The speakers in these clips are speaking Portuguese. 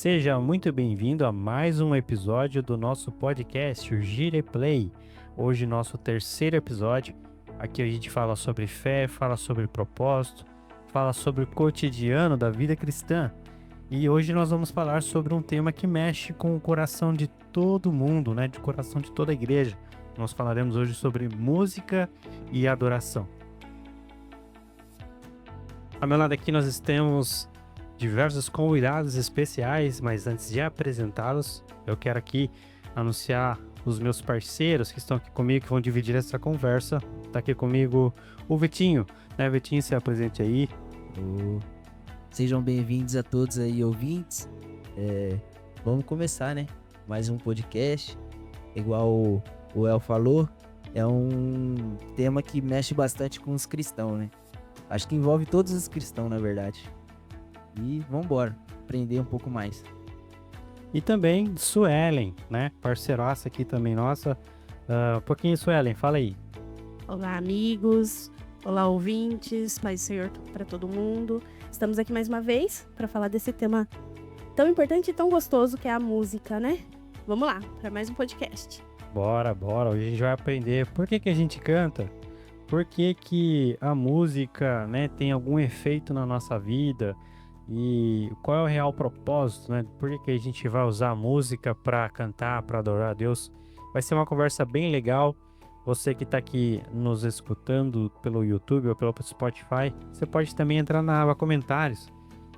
Seja muito bem-vindo a mais um episódio do nosso podcast, o Gireplay. Hoje, nosso terceiro episódio. Aqui a gente fala sobre fé, fala sobre propósito, fala sobre o cotidiano da vida cristã. E hoje nós vamos falar sobre um tema que mexe com o coração de todo mundo, né? De coração de toda a igreja. Nós falaremos hoje sobre música e adoração. Ao meu lado aqui nós temos diversos convidados especiais, mas antes de apresentá-los, eu quero aqui anunciar os meus parceiros que estão aqui comigo, que vão dividir essa conversa. Tá aqui comigo o Vitinho, né? Vitinho, se apresente aí. Sejam bem-vindos a todos aí, ouvintes. Vamos começar, né? Mais um podcast. Igual o El falou, é um tema que mexe bastante com os cristãos, né? Acho que envolve todos os cristãos, na verdade. E vamos embora, aprender um pouco mais. E também Suelen, né? Parceiraça aqui também nossa. Um pouquinho, Suelen, fala aí. Olá, amigos. Olá, ouvintes. Paz do Senhor para todo mundo. Estamos aqui mais uma vez para falar desse tema tão importante e tão gostoso que é a música, né? Vamos lá, para mais um podcast. Bora. Hoje a gente vai aprender por que a gente canta, por que a música, né, tem algum efeito na nossa vida e qual é o real propósito, né? Por que a gente vai usar a música para cantar, para adorar a Deus. Vai ser uma conversa bem legal. Você que está aqui nos escutando pelo YouTube ou pelo Spotify, você pode também entrar na aba comentários,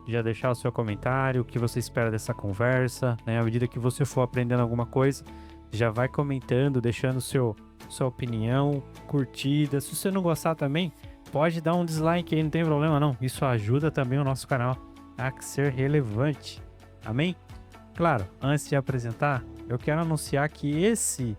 já deixar o seu comentário, o que você espera dessa conversa, né? À medida que você for aprendendo alguma coisa, já vai comentando, deixando sua opinião, curtida. Se você não gostar também, pode dar um dislike aí, não tem problema não. Isso ajuda também o nosso canal a ser relevante. Amém? Claro, antes de apresentar, eu quero anunciar que esse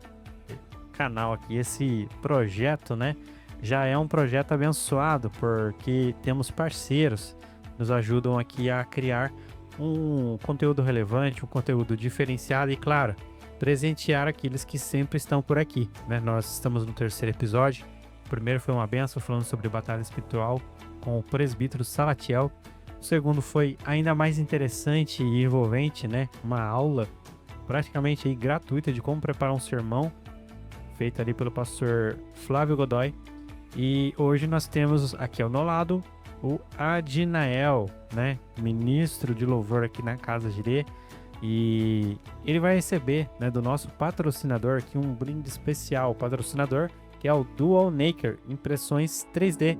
canal aqui, esse projeto, né, já é um projeto abençoado, porque temos parceiros que nos ajudam aqui a criar um conteúdo relevante, um conteúdo diferenciado e, claro, presentear aqueles que sempre estão por aqui, né? Nós estamos no terceiro episódio. O primeiro foi uma bênção falando sobre batalha espiritual com o presbítero Salatiel. O segundo foi ainda mais interessante e envolvente, né? Uma aula praticamente aí gratuita de como preparar um sermão, feita ali pelo pastor Flávio Godoy. E hoje nós temos aqui ao meu lado o Adinael, né? Ministro de louvor aqui na Casa Jirê. E ele vai receber, né, do nosso patrocinador aqui um brinde especial. O patrocinador que é o Dual Maker Impressões 3D.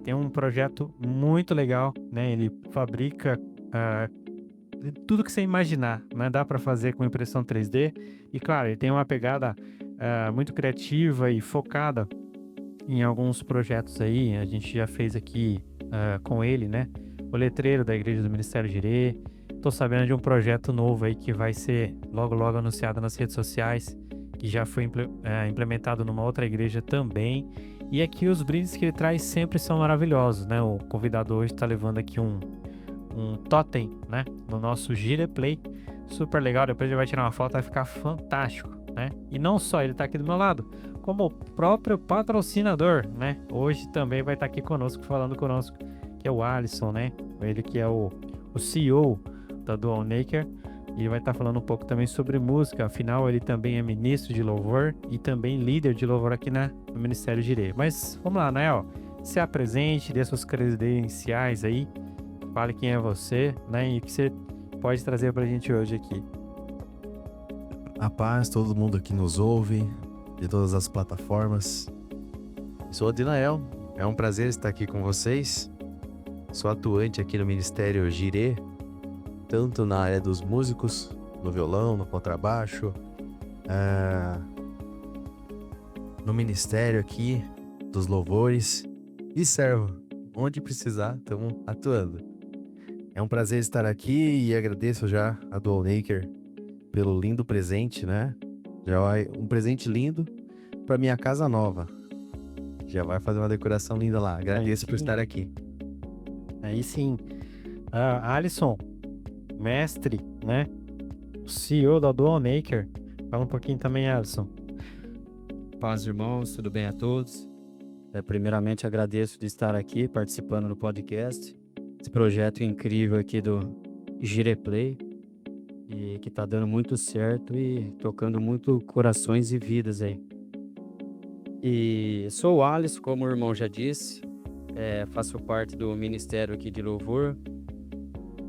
Tem um projeto muito legal, né? Ele fabrica tudo que você imaginar, né? Dá para fazer com impressão 3D. E claro, ele tem uma pegada muito criativa e focada em alguns projetos aí. A gente já fez aqui com ele, né? O letreiro da Igreja do Ministério Jirê. Tô sabendo de um projeto novo aí que vai ser logo anunciado nas redes sociais, que já foi implementado numa outra igreja também. E aqui os brindes que ele traz sempre são maravilhosos, né? O convidado hoje está levando aqui um totem, né? No nosso Gireplay. Super legal, depois ele vai tirar uma foto, vai ficar fantástico, né? E não só ele tá aqui do meu lado, como o próprio patrocinador, né? Hoje também vai estar aqui conosco, falando conosco, que é o Alisson, né? Ele que é o CEO da Dual Maker, e ele vai estar falando um pouco também sobre música. Afinal, ele também é ministro de louvor e também líder de louvor aqui no Ministério Jirê. Mas vamos lá, Nael, se apresente, dê suas credenciais aí, fale quem é você, né, e o que você pode trazer pra gente hoje aqui. A paz, todo mundo que nos ouve, de todas as plataformas. Sou Adinael, é um prazer estar aqui com vocês. Sou atuante aqui no Ministério Jirê, tanto na área dos músicos, no violão, no contrabaixo, no ministério aqui, dos louvores, e servo, onde precisar, estamos atuando. É um prazer estar aqui e agradeço já a Dual Maker pelo lindo presente, né? Já vai um presente lindo para minha casa nova. Já vai fazer uma decoração linda lá. Agradeço por estar aqui. Aí sim. Alisson, mestre, né? CEO da Dual Maker. Fala um pouquinho também, Alisson. Paz, irmãos, tudo bem a todos? Primeiramente, agradeço de estar aqui participando do podcast, esse projeto incrível aqui do Gireplay. e que tá dando muito certo e tocando muito corações e vidas aí. E sou o Alisson, como o irmão já disse, faço parte do Ministério aqui de Louvor.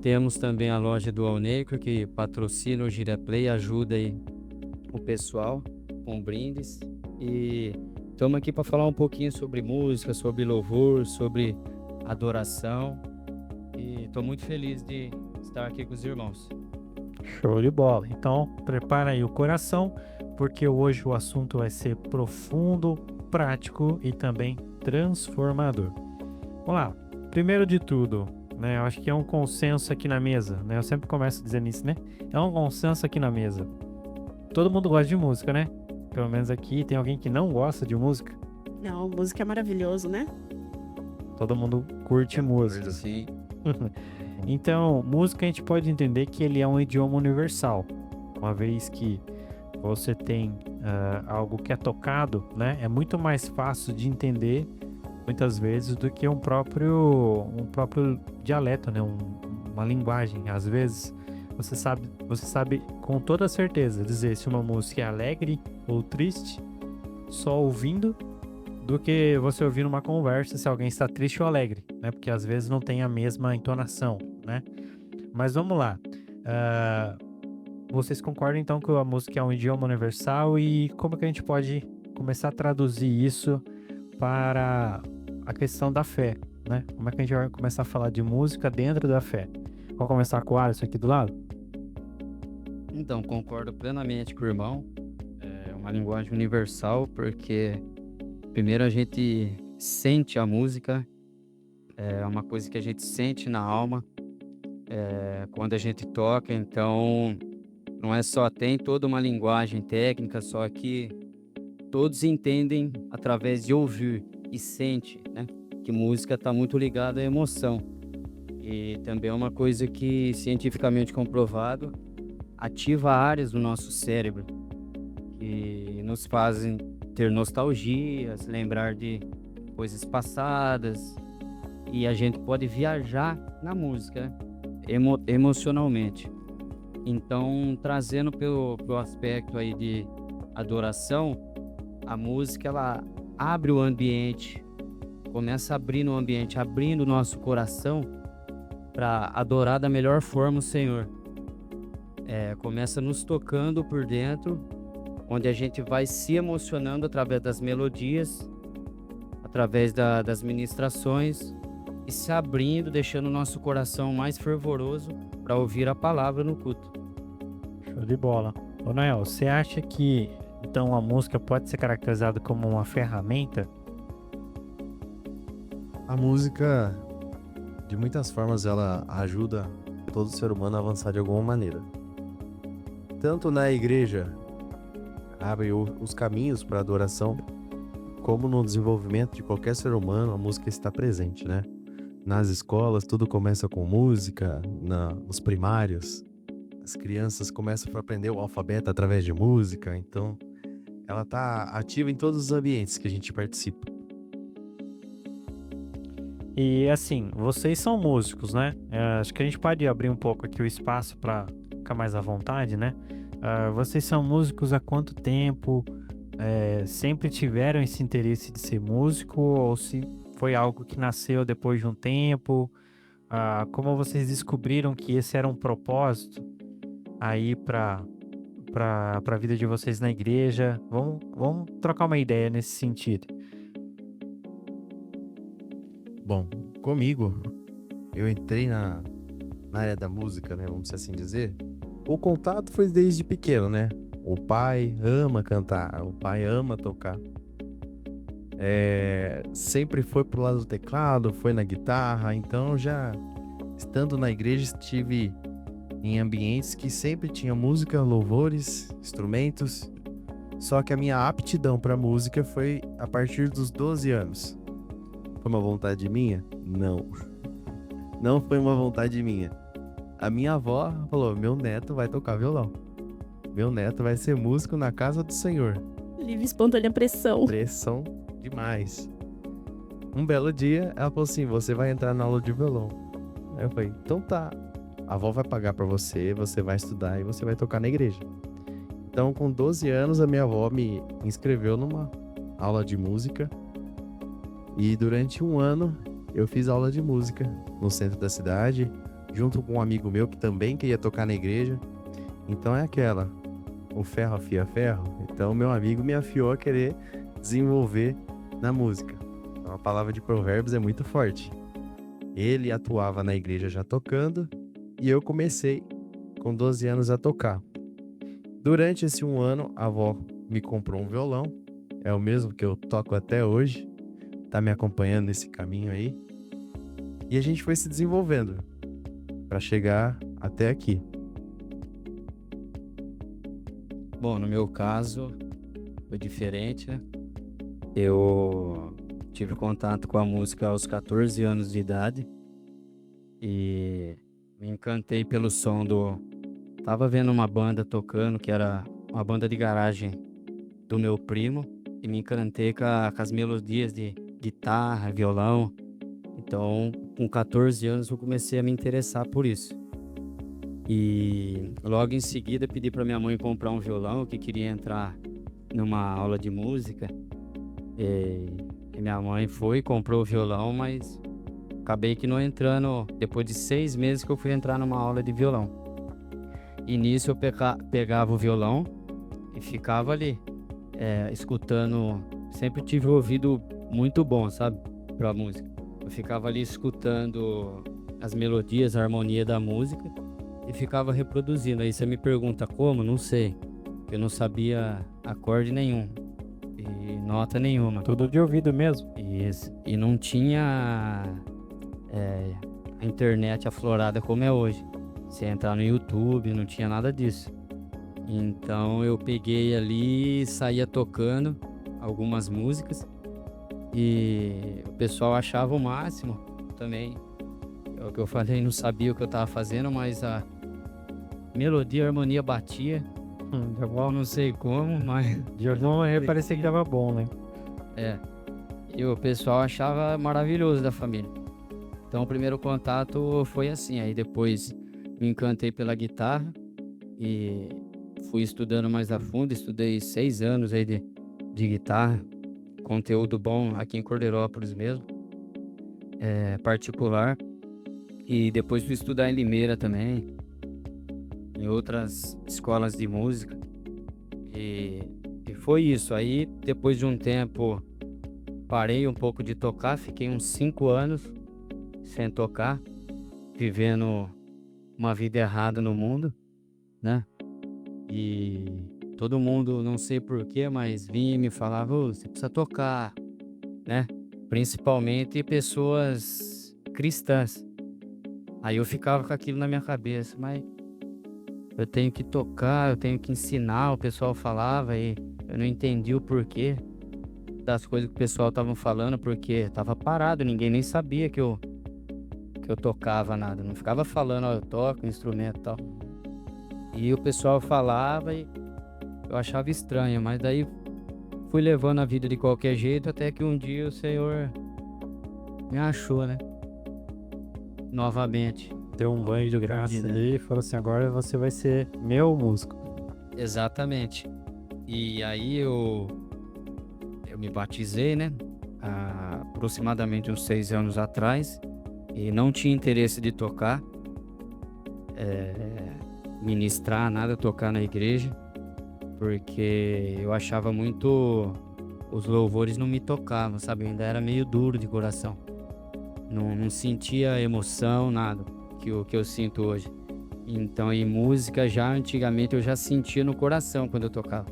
Temos também a loja do Alnecro, que patrocina o Giraplay, ajuda aí o pessoal com brindes. E estamos aqui para falar um pouquinho sobre música, sobre louvor, sobre adoração. E estou muito feliz de estar aqui com os irmãos. Show de bola. Então, prepara aí o coração, porque hoje o assunto vai ser profundo, prático e também transformador. Vamos lá. Primeiro de tudo, né? Eu acho que é um consenso aqui na mesa, né? Eu sempre começo dizendo isso, né? É um consenso aqui na mesa. Todo mundo gosta de música, né? Pelo menos aqui tem alguém que não gosta de música. Não, música é maravilhoso, né? Todo mudo curte música. Sim. Então, música a gente pode entender que ele é um idioma universal. Uma vez que você tem algo que é tocado, né? É muito mais fácil de entender, muitas vezes, do que um próprio dialeto, né? Uma linguagem. Às vezes, você sabe com toda certeza dizer se uma música é alegre ou triste, só ouvindo, do que você ouvir numa conversa se alguém está triste ou alegre, né? Porque às vezes não tem a mesma entonação, né? Mas vamos lá. Vocês concordam então que a música é um idioma universal e como que a gente pode começar a traduzir isso para a questão da fé, né? Como é que a gente vai começar a falar de música dentro da fé? Vou começar com o Alisson aqui do lado? Então, concordo plenamente com o irmão. É uma linguagem universal, porque primeiro a gente sente a música, é uma coisa que a gente sente na alma, quando a gente toca. Então não é só, tem toda uma linguagem técnica, só que todos entendem através de ouvir e sente, né? Que música está muito ligada à emoção. E também é uma coisa que, cientificamente comprovado, ativa áreas do nosso cérebro que nos fazem ter nostalgias, lembrar de coisas passadas, e a gente pode viajar na música emocionalmente. Então, trazendo pelo aspecto aí de adoração, a música ela abre o ambiente, começa abrindo o ambiente, abrindo o nosso coração para adorar da melhor forma o Senhor. Começa nos tocando por dentro, onde a gente vai se emocionando através das melodias, através das ministrações, e se abrindo, deixando o nosso coração mais fervoroso para ouvir a palavra no culto. Show de bola. Ô Noel, você acha que então a música pode ser caracterizada como uma ferramenta? A música, de muitas formas, ela ajuda todo ser humano a avançar de alguma maneira. Tanto na igreja, abre os caminhos para a adoração, como no desenvolvimento de qualquer ser humano, a música está presente, né? Nas escolas, tudo começa com música, nos primários, as crianças começam a aprender o alfabeto através de música, então ela está ativa em todos os ambientes que a gente participa. E assim, vocês são músicos, né? Acho que a gente pode abrir um pouco aqui o espaço para ficar mais à vontade, né? Vocês são músicos há quanto tempo? Sempre tiveram esse interesse de ser músico ou se foi algo que nasceu depois de um tempo? Como vocês descobriram que esse era um propósito aí para a vida de vocês na igreja? Vamos trocar uma ideia nesse sentido. Bom, comigo, eu entrei na área da música, né? Vamos assim dizer. O contato foi desde pequeno, né? O pai ama cantar, o pai ama tocar. Sempre foi pro lado do teclado, foi na guitarra, então já estando na igreja estive em ambientes que sempre tinha música, louvores, instrumentos. Só que a minha aptidão para música foi a partir dos 12 anos. Foi uma vontade minha? Não. Não foi uma vontade minha. A minha avó falou, meu neto vai tocar violão. Meu neto vai ser músico na casa do Senhor. Livre espontânea pressão. Pressão demais. Um belo dia, ela falou assim, você vai entrar na aula de violão. Aí eu falei, então tá. a avó vai pagar pra você, você vai estudar e você vai tocar na igreja. Então, com 12 anos, a minha avó me inscreveu numa aula de música. E durante um ano, eu fiz aula de música no centro da cidade, junto com um amigo meu que também queria tocar na igreja. Então é aquela, o ferro afia ferro. Então, meu amigo me afiou a querer desenvolver na música. Então, a palavra de Provérbios é muito forte. Ele atuava na igreja já tocando e eu comecei com 12 anos a tocar. Durante esse um ano, a avó me comprou um violão. É o mesmo que eu toco até hoje. Tá me acompanhando nesse caminho aí. E a gente foi se desenvolvendo para chegar até aqui. Bom, no meu caso, foi diferente, né? Eu tive contato com a música aos 14 anos de idade e me encantei pelo som do... Tava vendo uma banda tocando, que era uma banda de garagem do meu primo, e me encantei com as melodias de guitarra, violão. Então, com 14 anos, eu comecei a me interessar por isso. E logo em seguida, pedi para minha mãe comprar um violão, que queria entrar numa aula de música. E minha mãe foi, comprou o violão, mas acabei que não entrando. Depois de 6 meses que eu fui entrar numa aula de violão. E nisso eu pegava o violão e ficava ali, escutando. Sempre tive um ouvido muito bom, sabe, pra música. Eu ficava ali escutando as melodias, a harmonia da música e ficava reproduzindo. Aí você me pergunta como? Não sei. Eu não sabia acorde nenhum e nota nenhuma. Tudo de ouvido mesmo. Isso. E não tinha a internet aflorada como é hoje. Você entrar no YouTube, não tinha nada disso. Então eu peguei ali e saía tocando algumas músicas e o pessoal achava o máximo também. É o que eu falei, não sabia o que eu tava fazendo, mas a melodia, a harmonia batia. Não sei como, mas... De não parecia que dava bom, né? E o pessoal achava maravilhoso da família. Então o primeiro contato foi assim, aí depois me encantei pela guitarra e fui estudando mais a fundo. Estudei 6 anos aí de guitarra, conteúdo bom aqui em Cordeirópolis mesmo, particular. E depois fui estudar em Limeira também, em outras escolas de música. E foi isso. Aí depois de um tempo parei um pouco de tocar, fiquei uns 5 anos sem tocar, vivendo uma vida errada no mundo, né? E todo mundo, não sei porquê, mas vinha e me falava: "Ô, você precisa tocar", né? Principalmente pessoas cristãs. Aí eu ficava com aquilo na minha cabeça, mas eu tenho que tocar, eu tenho que ensinar, o pessoal falava e eu não entendi o porquê das coisas que o pessoal tava falando, porque tava parado, ninguém nem sabia que eu tocava nada, não ficava falando, ó, eu toco instrumento e tal. E o pessoal falava e eu achava estranho, mas daí fui levando a vida de qualquer jeito, até que um dia o Senhor me achou, né? Novamente. Deu um banho de graça ali e falou assim: agora você vai ser meu músico. Exatamente. E aí eu me batizei, né? Há aproximadamente uns 6 anos atrás. E não tinha interesse de tocar, ministrar, nada, tocar na igreja, porque eu achava muito... Os louvores não me tocavam, sabe? Eu ainda era meio duro de coração. Não sentia emoção, nada, que eu sinto hoje. Então, em música, já antigamente eu já sentia no coração quando eu tocava.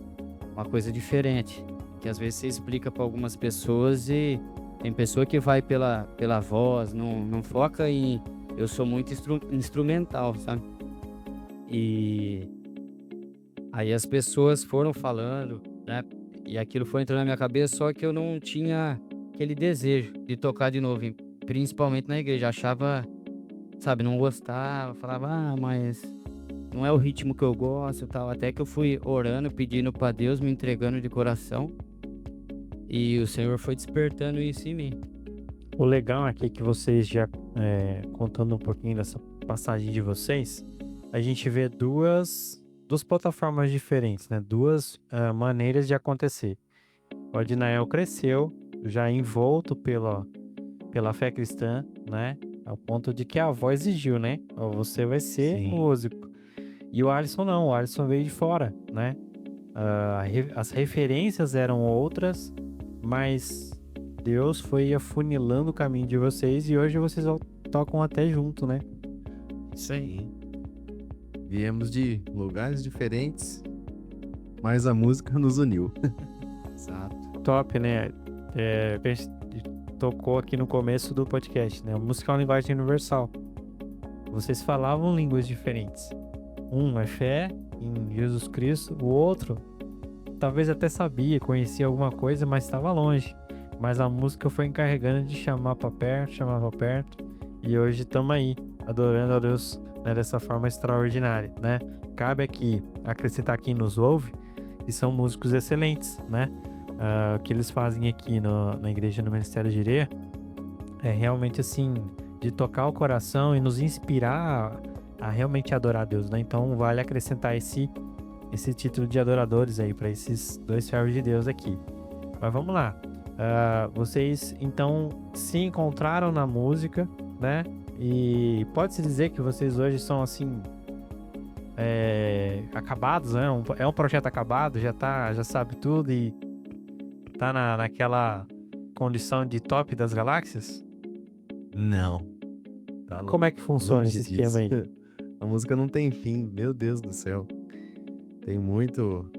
Uma coisa diferente, que às vezes você explica para algumas pessoas e tem pessoa que vai pela voz, não foca em... Eu sou muito instrumental, sabe? E aí as pessoas foram falando, né? E aquilo foi entrando na minha cabeça, só que eu não tinha aquele desejo de tocar de novo, principalmente na igreja. Achava, sabe, não gostava, falava, mas não é o ritmo que eu gosto e tal. Até que eu fui orando, pedindo para Deus, me entregando de coração. E o Senhor foi despertando isso em mim. O legal aqui é que vocês já, contando um pouquinho passagem de vocês, a gente vê duas plataformas diferentes, né? Duas maneiras de acontecer. O Adinael cresceu já envolto pela fé cristã, né? Ao ponto de que a avó exigiu, né? Ó, você vai ser Sim. músico. E o Alisson não, o Alisson veio de fora, né? As referências eram outras, mas Deus foi afunilando o caminho de vocês e hoje vocês tocam até junto, né? Isso aí. Sim. Viemos de lugares diferentes, mas a música nos uniu. Exato. Top, né? A gente tocou aqui no começo do podcast, né? A música é uma linguagem universal. Vocês falavam línguas diferentes. Um é fé em Jesus Cristo, o outro talvez até sabia, conhecia alguma coisa, mas estava longe. Mas a música foi encarregando de chamar para perto, e hoje estamos aí, adorando a Deus, né, dessa forma extraordinária, né? Cabe aqui acrescentar quem nos ouve, que são músicos excelentes, né? O que eles fazem aqui na igreja, no Ministério de Irê, é realmente assim, de tocar o coração e nos inspirar a realmente adorar a Deus, né? Então vale acrescentar esse título de adoradores aí para esses dois servos de Deus aqui. Mas vamos lá. Vocês então se encontraram na música, né? E pode-se dizer que vocês hoje são assim acabados, né? É um projeto acabado, já sabe tudo e tá naquela condição de top das galáxias? Não. Tá Como é que funciona longe esse esquema aí? disso. A música não tem fim, meu Deus do céu. Tem muito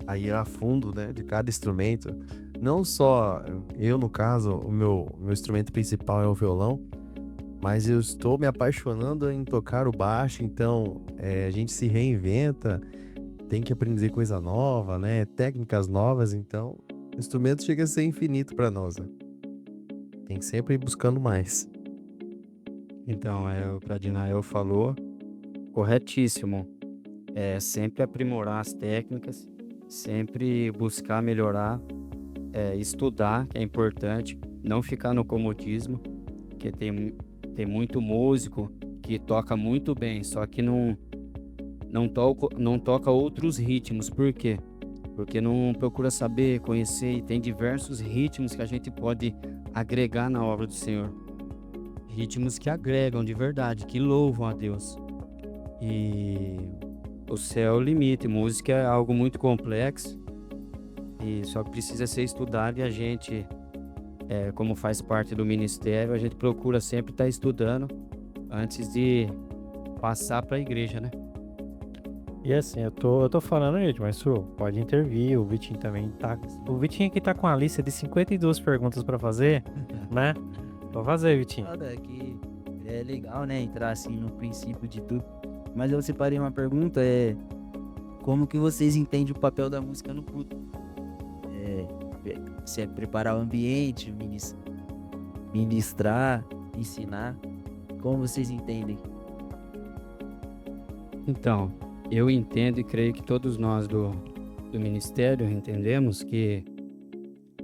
aí a fundo, né, de cada instrumento. Não só eu, no caso, o meu instrumento principal é o violão, mas eu estou me apaixonando em tocar o baixo, então a gente se reinventa, tem que aprender coisa nova, né, técnicas novas, então o instrumento chega a ser infinito para nós, né? Tem que sempre ir buscando mais. Então, o que a Adinael falou, corretíssimo. É sempre aprimorar as técnicas, sempre buscar melhorar, estudar, que é importante, não ficar no comodismo, porque tem muito músico que toca muito bem, só que não toca outros ritmos. Por quê? Porque não procura saber, conhecer, e tem diversos ritmos que a gente pode agregar na obra do Senhor. Ritmos que agregam de verdade, que louvam a Deus. E o céu é o limite. Música é algo muito complexo e só precisa ser estudado, e a gente, como faz parte do ministério, a gente procura sempre estar estudando antes de passar para a igreja, né? E assim, eu tô falando, gente, mas pode intervir, o Vitinho também tá. O Vitinho aqui tá com a lista de 52 perguntas pra fazer, né? Pode fazer, Vitinho. Nada, que é legal, né, entrar assim no princípio de tudo. Mas eu separei uma pergunta, como que vocês entendem o papel da música no culto? Se é preparar o ambiente, ministrar, ensinar, como vocês entendem? Então, eu entendo e creio que todos nós do ministério entendemos que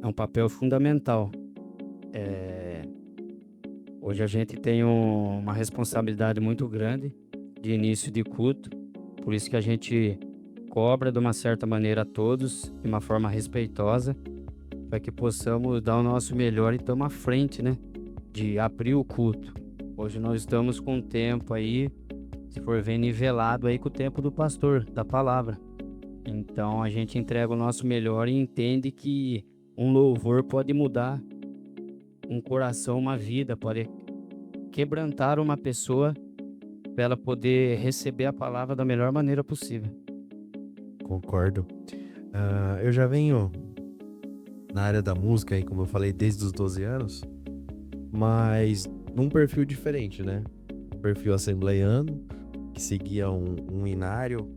é um papel fundamental. Hoje a gente tem uma responsabilidade muito grande de início de culto, por isso que a gente cobra de uma certa maneira a todos, de uma forma respeitosa, para que possamos dar o nosso melhor e estamos à frente, né, de abrir o culto. Hoje nós estamos com um tempo aí, se for ver, nivelado aí com o tempo do pastor, da palavra. Então a gente entrega o nosso melhor e entende que um louvor pode mudar um coração, uma vida, pode quebrantar uma pessoa para ela poder receber a palavra da melhor maneira possível. Concordo. Eu já venho na área da música, aí, como eu falei, desde os 12 anos, mas num perfil diferente, né? Um perfil assembleiano, que seguia um inário,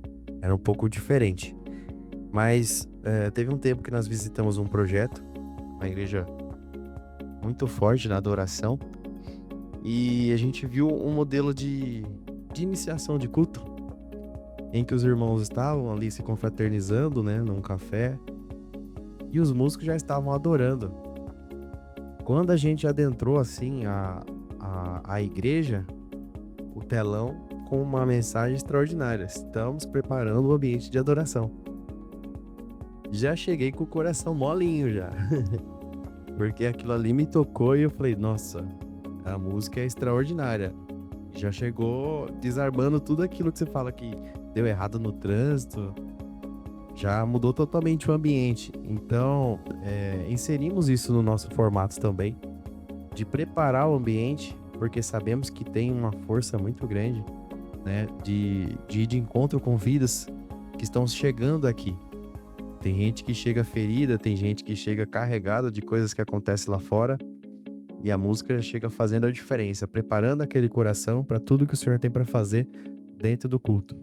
era um pouco diferente. Mas teve um tempo que nós visitamos um projeto, uma igreja muito forte na adoração, e a gente viu um modelo de iniciação de culto, em que os irmãos estavam ali se confraternizando, né, num café, e os músicos já estavam adorando. Quando a gente adentrou assim a igreja, o telão com uma mensagem extraordinária. Estamos preparando o ambiente de adoração. Já cheguei com o coração molinho já. Porque aquilo ali me tocou e eu falei, nossa, a música é extraordinária. Já chegou desarmando tudo aquilo que você fala que deu errado no trânsito. Já mudou totalmente o ambiente. Então, inserimos isso no nosso formato também. De preparar o ambiente, porque sabemos que tem uma força muito grande, né? De ir de encontro com vidas que estão chegando aqui. Tem gente que chega ferida, tem gente que chega carregada de coisas que acontecem lá fora. E a música chega fazendo a diferença, preparando aquele coração para tudo que o Senhor tem para fazer dentro do culto.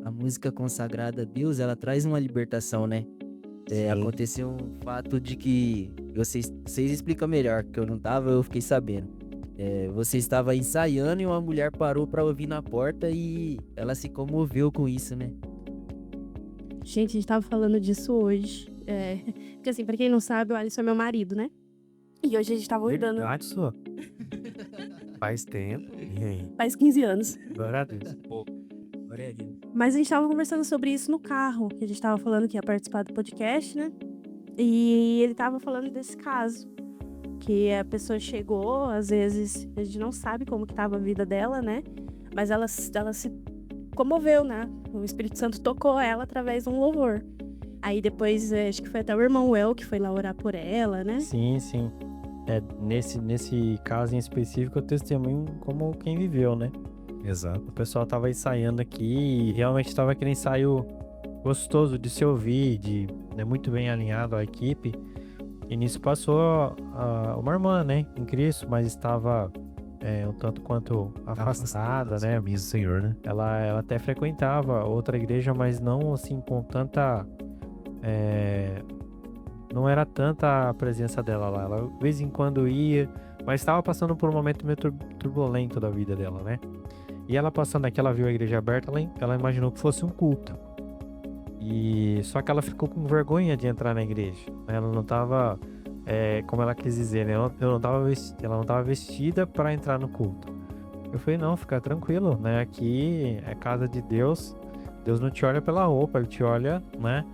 A música consagrada a Deus, ela traz uma libertação, né? Sim. Aconteceu um fato de que vocês explicam melhor, que eu não tava, eu fiquei sabendo. Você estava ensaiando e uma mulher parou pra ouvir na porta e ela se comoveu com isso, né? Gente, a gente tava falando disso hoje. Porque assim, pra quem não sabe, o Alisson é meu marido, né? E hoje a gente tava olhando. Verdade, só. Faz tempo. E aí? Faz 15 anos. Glória a Deus. Mas a gente tava conversando sobre isso no carro, que a gente tava falando que ia participar do podcast, né? E ele tava falando desse caso. Que a pessoa chegou, às vezes, a gente não sabe como que tava a vida dela, né? Mas ela se comoveu, né? O Espírito Santo tocou ela através de um louvor. Aí depois, acho que foi até o irmão El que foi lá orar por ela, né? Sim, sim. Nesse caso em específico, eu testemunho como quem viveu, né? Exato. O pessoal tava ensaiando aqui e realmente tava aquele ensaio gostoso de se ouvir, né, muito bem alinhado à equipe. E nisso passou uma irmã, né, em Cristo, mas estava um tanto quanto afastada, né? Caminhos do Senhor, né? Ela até frequentava outra igreja, mas não assim com tanta... não era tanta a presença dela lá. Ela de vez em quando ia, mas estava passando por um momento meio turbulento da vida dela, né? E ela passando aqui, ela viu a igreja aberta, ela imaginou que fosse um culto. E só que ela ficou com vergonha de entrar na igreja, né? Ela não estava, como ela quis dizer, né? Ela não estava vestida para entrar no culto. Eu falei, não, fica tranquilo, né? Aqui é casa de Deus. Deus não te olha pela roupa, Ele te olha, né?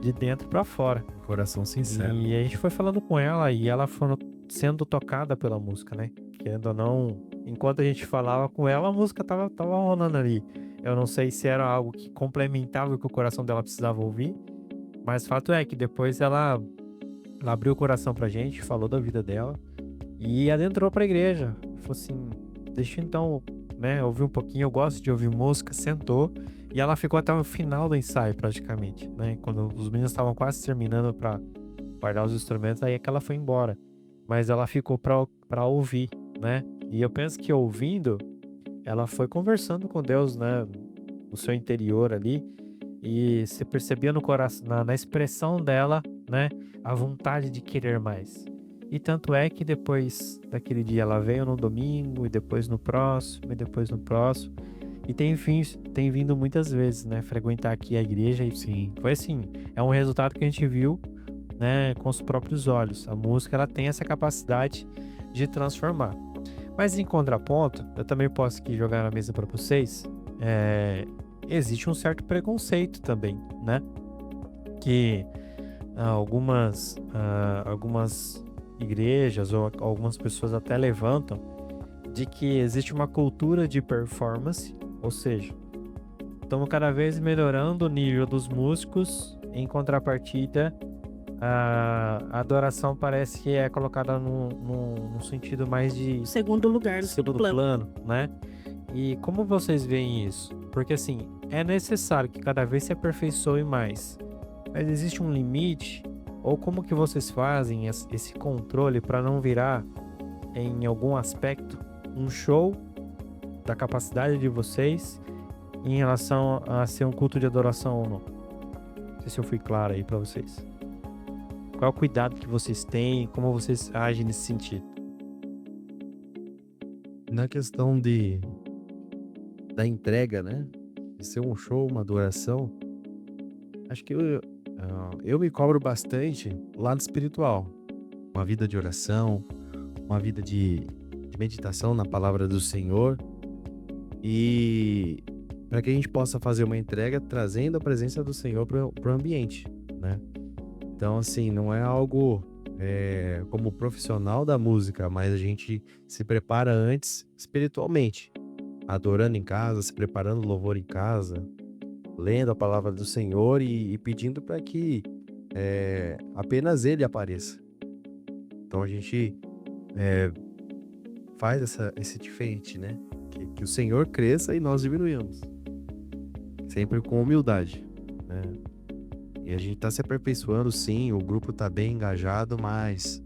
De dentro para fora. Coração sincero. E a gente foi falando com ela e ela foi sendo tocada pela música, né? Querendo ou não, enquanto a gente falava com ela, a música tava rolando ali. Eu não sei se era algo que complementava o que o coração dela precisava ouvir, mas fato é que depois ela abriu o coração pra gente, falou da vida dela e adentrou pra igreja. Falou assim, deixa então, né, ouvir um pouquinho, eu gosto de ouvir música, sentou e ela ficou até o final do ensaio praticamente, né? Quando os meninos estavam quase terminando pra guardar os instrumentos, aí é que ela foi embora. Mas ela ficou pra ouvir, né? E eu penso que ouvindo, ela foi conversando com Deus, né? No seu interior ali. E você percebia no coração, na expressão dela, né? A vontade de querer mais. E tanto é que depois daquele dia ela veio no domingo, e depois no próximo, e depois no próximo. E tem vindo muitas vezes, né? Frequentar aqui a igreja. E sim, foi assim. É um resultado que a gente viu, né, com os próprios olhos. A música, ela tem essa capacidade de transformar. Mas em contraponto, eu também posso aqui jogar na mesa para vocês, existe um certo preconceito também, né? Que algumas igrejas ou algumas pessoas até levantam de que existe uma cultura de performance, ou seja, estamos cada vez melhorando o nível dos músicos, em contrapartida a adoração parece que é colocada num sentido mais de Segundo lugar, no segundo plano. né? E como vocês veem isso? Porque assim, é necessário que cada vez se aperfeiçoe mais, mas existe um limite? Ou como que vocês fazem esse controle para não virar, em algum aspecto, um show da capacidade de vocês em relação a ser um culto de adoração ou não? Não sei se eu fui claro aí para vocês. Qual é o cuidado que vocês têm? Como vocês agem nesse sentido? Na questão da entrega, né? De ser um show, uma adoração, acho que eu me cobro bastante lado espiritual. Uma vida de oração, uma vida de meditação na palavra do Senhor. e para que a gente possa fazer uma entrega trazendo a presença do Senhor para o ambiente, né? Então, assim, não é algo como profissional da música, mas a gente se prepara antes espiritualmente, adorando em casa, se preparando louvor em casa, lendo a palavra do Senhor e pedindo para que apenas Ele apareça. Então a gente faz esse diferente, né? Que o Senhor cresça e nós diminuímos. Sempre com humildade, né? E a gente tá se aperfeiçoando, sim, o grupo tá bem engajado, mas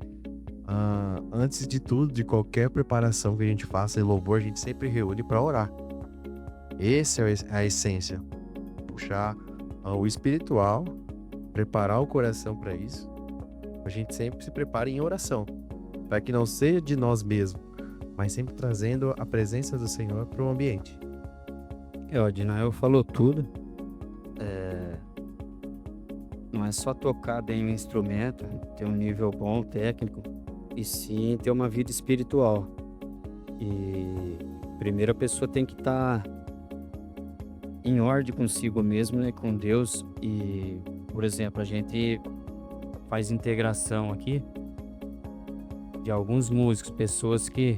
antes de tudo, de qualquer preparação que a gente faça em louvor, a gente sempre reúne para orar. Essa é a essência. Puxar o espiritual, preparar o coração para isso. A gente sempre se prepara em oração, para que não seja de nós mesmos, mas sempre trazendo a presença do Senhor para o ambiente. O Adinael falou tudo. Não é só tocar bem o instrumento, ter um nível bom técnico, e sim ter uma vida espiritual. E primeiro a pessoa tem que estar em ordem consigo mesmo, né, com Deus. E, por exemplo, a gente faz integração aqui de alguns músicos, pessoas que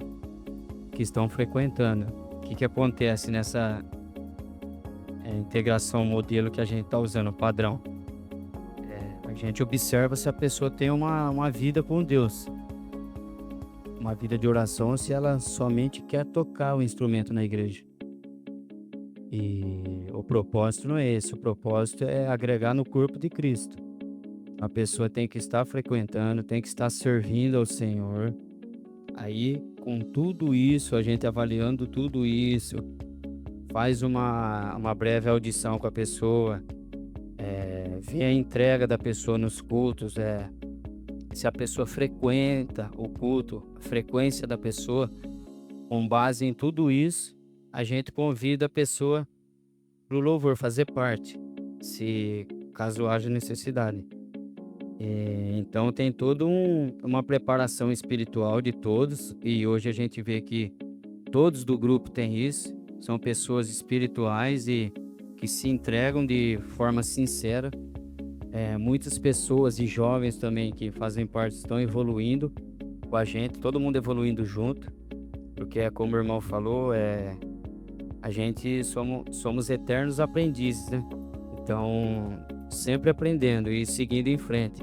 estão frequentando. O que acontece nessa integração modelo que a gente está usando, padrão? A gente observa se a pessoa tem uma vida com Deus, uma vida de oração, se ela somente quer tocar o instrumento na igreja. E o propósito não é esse, o propósito é agregar no corpo de Cristo. A pessoa tem que estar frequentando, tem que estar servindo ao Senhor. Aí, com tudo isso, a gente avaliando tudo isso, faz uma breve audição com a pessoa, vê a entrega da pessoa nos cultos, se a pessoa frequenta o culto, a frequência da pessoa. Com base em tudo isso, a gente convida a pessoa para o louvor fazer parte, se caso haja necessidade. Então tem toda uma preparação espiritual de todos, e hoje a gente vê que todos do grupo têm isso, são pessoas espirituais e que se entregam de forma sincera. Muitas pessoas e jovens também que fazem parte estão evoluindo com a gente, todo mundo evoluindo junto, porque como o irmão falou, a gente somos eternos aprendizes, né? Então, sempre aprendendo e seguindo em frente.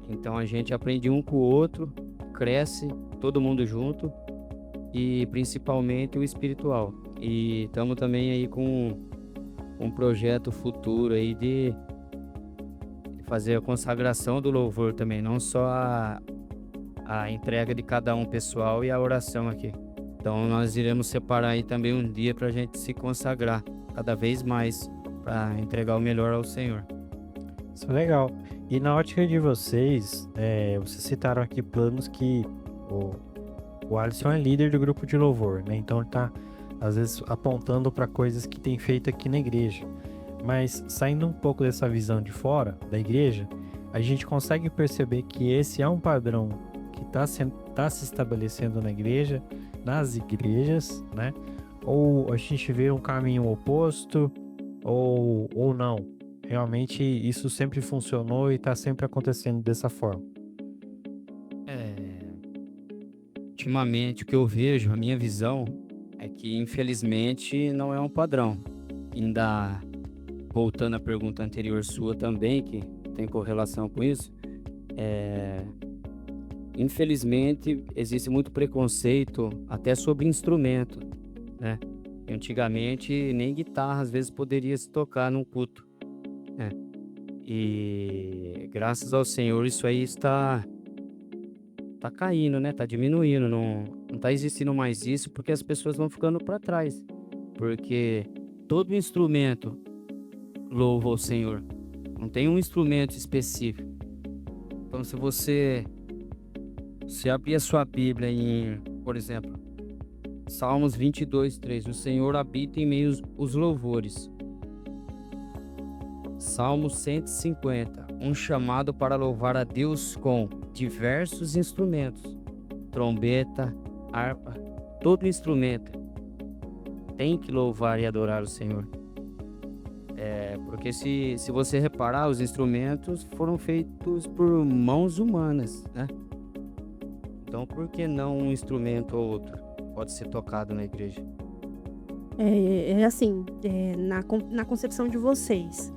Então a gente aprende um com o outro, cresce todo mundo junto, e principalmente o espiritual. E estamos também aí com um projeto futuro aí de fazer a consagração do louvor também, não só a entrega de cada um pessoal e a oração aqui. Então nós iremos separar aí também um dia para a gente se consagrar cada vez mais, para entregar o melhor ao Senhor. Isso é legal. E na ótica de vocês, vocês citaram aqui planos que o Alisson é líder do grupo de louvor, né? Então ele tá, às vezes, apontando para coisas que tem feito aqui na igreja. Mas saindo um pouco dessa visão de fora da igreja, a gente consegue perceber que esse é um padrão que tá se estabelecendo na igreja, nas igrejas, né? Ou a gente vê um caminho oposto, ou não. Realmente isso sempre funcionou e está sempre acontecendo dessa forma. Ultimamente o que eu vejo, a minha visão, é que infelizmente não é um padrão. Ainda voltando à pergunta anterior sua também, que tem correlação com isso, infelizmente existe muito preconceito até sobre instrumento, né? Antigamente nem guitarra às vezes poderia se tocar num culto, né? E graças ao Senhor isso aí está caindo, né? Está diminuindo, não está existindo mais isso, porque as pessoas vão ficando para trás, porque todo instrumento louva ao Senhor, não tem um instrumento específico. Então se você abrir a sua Bíblia em, por exemplo, Salmos 22:3, o Senhor habita em meio aos louvores. Salmo 150, um chamado para louvar a Deus com diversos instrumentos, trombeta, harpa, todo instrumento tem que louvar e adorar o Senhor. Porque se você reparar, os instrumentos foram feitos por mãos humanas, né? Então, por que não um instrumento ou outro pode ser tocado na igreja? Na concepção de vocês,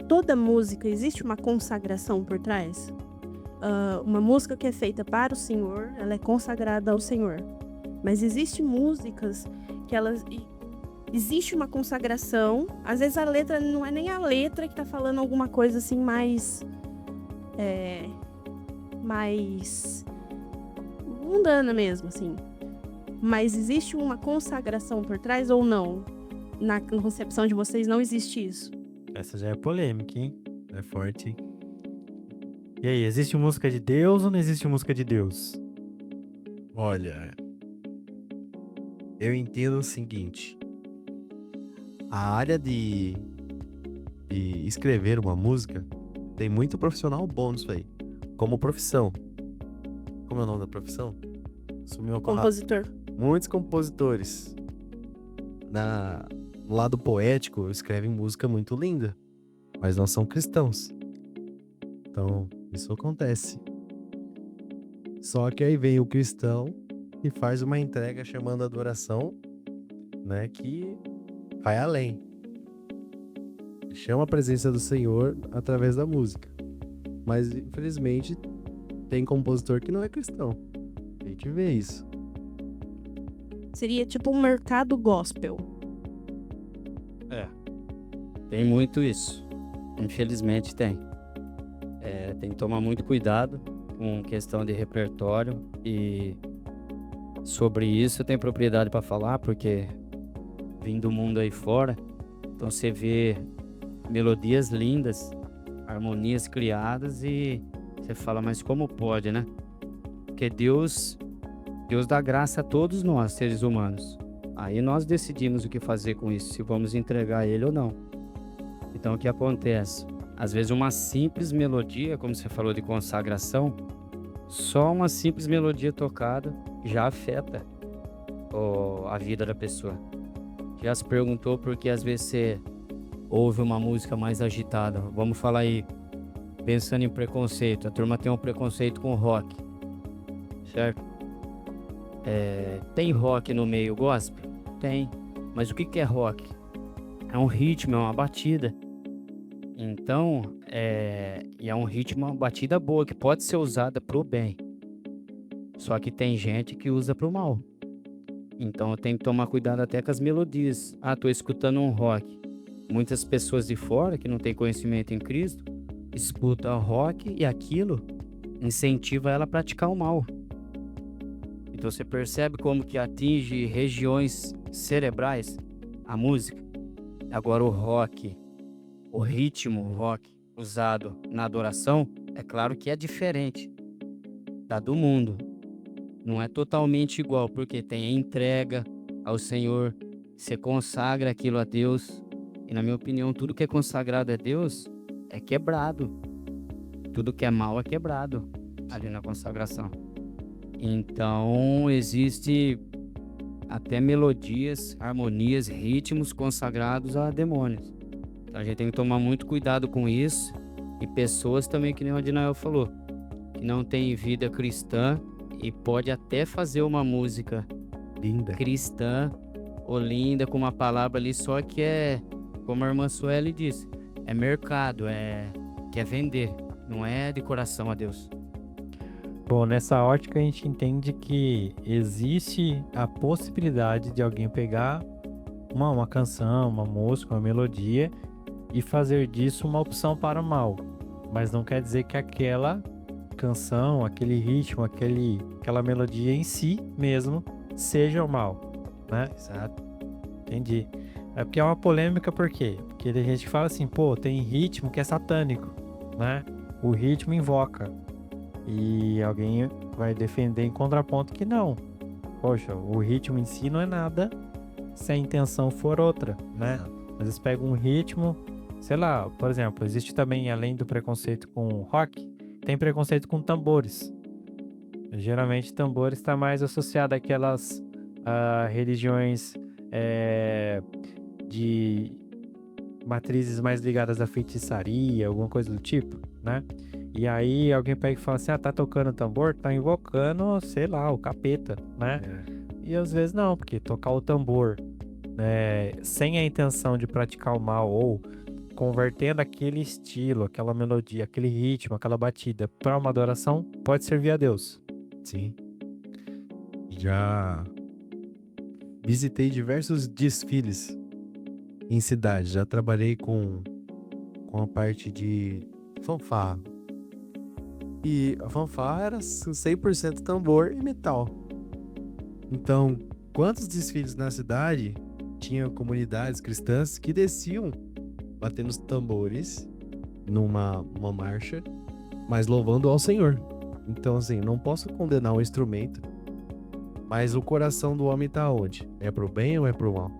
toda música, existe uma consagração por trás? Uma música que é feita para o Senhor, ela é consagrada ao Senhor. Mas existem músicas que existe uma consagração, às vezes a letra não é nem a letra que tá falando alguma coisa assim mais mundana mesmo, assim. Mas existe uma consagração por trás ou não? Na concepção de vocês não existe isso? Essa já é polêmica, hein? É forte, hein? E aí, existe música de Deus ou não existe música de Deus? Olha, eu entendo o seguinte. A área de escrever uma música tem muito profissional bom nisso aí. Como profissão. Como é o nome da profissão? Sumiu a palavra. Compositor. Muitos compositores no lado poético escrevem música muito linda, mas não são cristãos. Então, isso acontece. Só que aí vem o cristão e faz uma entrega chamando adoração, né, que vai além. Chama a presença do Senhor através da música. Mas, infelizmente, tem compositor que não é cristão. A gente vê isso. Seria tipo um mercado gospel. Tem muito isso. Infelizmente tem. Tem que tomar muito cuidado com questão de repertório, e sobre isso eu tenho propriedade para falar, porque vim do mundo aí fora. Então você vê melodias lindas, harmonias criadas, e você fala, mas como pode, né? Porque Deus dá graça a todos nós, seres humanos. Aí nós decidimos o que fazer com isso, se vamos entregar a Ele ou não. Então o que acontece? Às vezes uma simples melodia, como você falou de consagração, só uma simples melodia tocada já afeta a vida da pessoa. Já se perguntou por que às vezes você ouve uma música mais agitada? Vamos falar aí, pensando em preconceito. A turma tem um preconceito com rock, certo? Tem rock no meio gospel? Tem. Mas o que é rock? É um ritmo, é uma batida. Então, é um ritmo, uma batida boa, que pode ser usada pro bem. Só que tem gente que usa pro mal. Então eu tenho que tomar cuidado até com as melodias. Tô escutando um rock. Muitas pessoas de fora, que não têm conhecimento em Cristo, escutam rock e aquilo incentiva ela a praticar o mal. Então você percebe como que atinge regiões cerebrais a música. Agora o rock, o ritmo rock usado na adoração, é claro que é diferente da do mundo. Não é totalmente igual, porque tem a entrega ao Senhor, você consagra aquilo a Deus. E na minha opinião, tudo que é consagrado a Deus é quebrado. Tudo que é mal é quebrado ali na consagração. Então, existe até melodias, harmonias, ritmos consagrados a demônios. Então, a gente tem que tomar muito cuidado com isso. E pessoas também, que nem o Adinael falou, que não tem vida cristã e pode até fazer uma música Linda. cristã ou linda, com uma palavra ali, só que como a irmã Sueli disse, é mercado, quer vender, não é de coração a Deus. Bom, nessa ótica a gente entende que existe a possibilidade de alguém pegar uma canção, uma música, uma melodia e fazer disso uma opção para o mal. Mas não quer dizer que aquela canção, aquele ritmo, aquela melodia em si mesmo seja o mal, né? Exato. Entendi. É porque é uma polêmica, por quê? Porque tem gente que fala assim, tem ritmo que é satânico, né? O ritmo invoca. E alguém vai defender em contraponto que não. Poxa, o ritmo em si não é nada se a intenção for outra, né? Às vezes pega um ritmo, sei lá, por exemplo, existe também, além do preconceito com rock, tem preconceito com tambores. Geralmente tambores está mais associado àquelas religiões de matrizes mais ligadas à feitiçaria, alguma coisa do tipo, né? E aí alguém pega e fala assim, tá tocando tambor, tá invocando, sei lá, o capeta, né? E às vezes não, porque tocar o tambor, né, sem a intenção de praticar o mal ou convertendo aquele estilo, aquela melodia, aquele ritmo, aquela batida para uma adoração, pode servir a Deus. Sim. Já visitei diversos desfiles em cidades. Já trabalhei com a parte de fanfarra. E a fanfarra era 100% tambor e metal. Então, quantos desfiles na cidade tinha comunidades cristãs que desciam batendo os tambores numa marcha, mas louvando ao Senhor. Então, assim, não posso condenar o instrumento, mas o coração do homem tá onde? É pro bem ou é pro mal?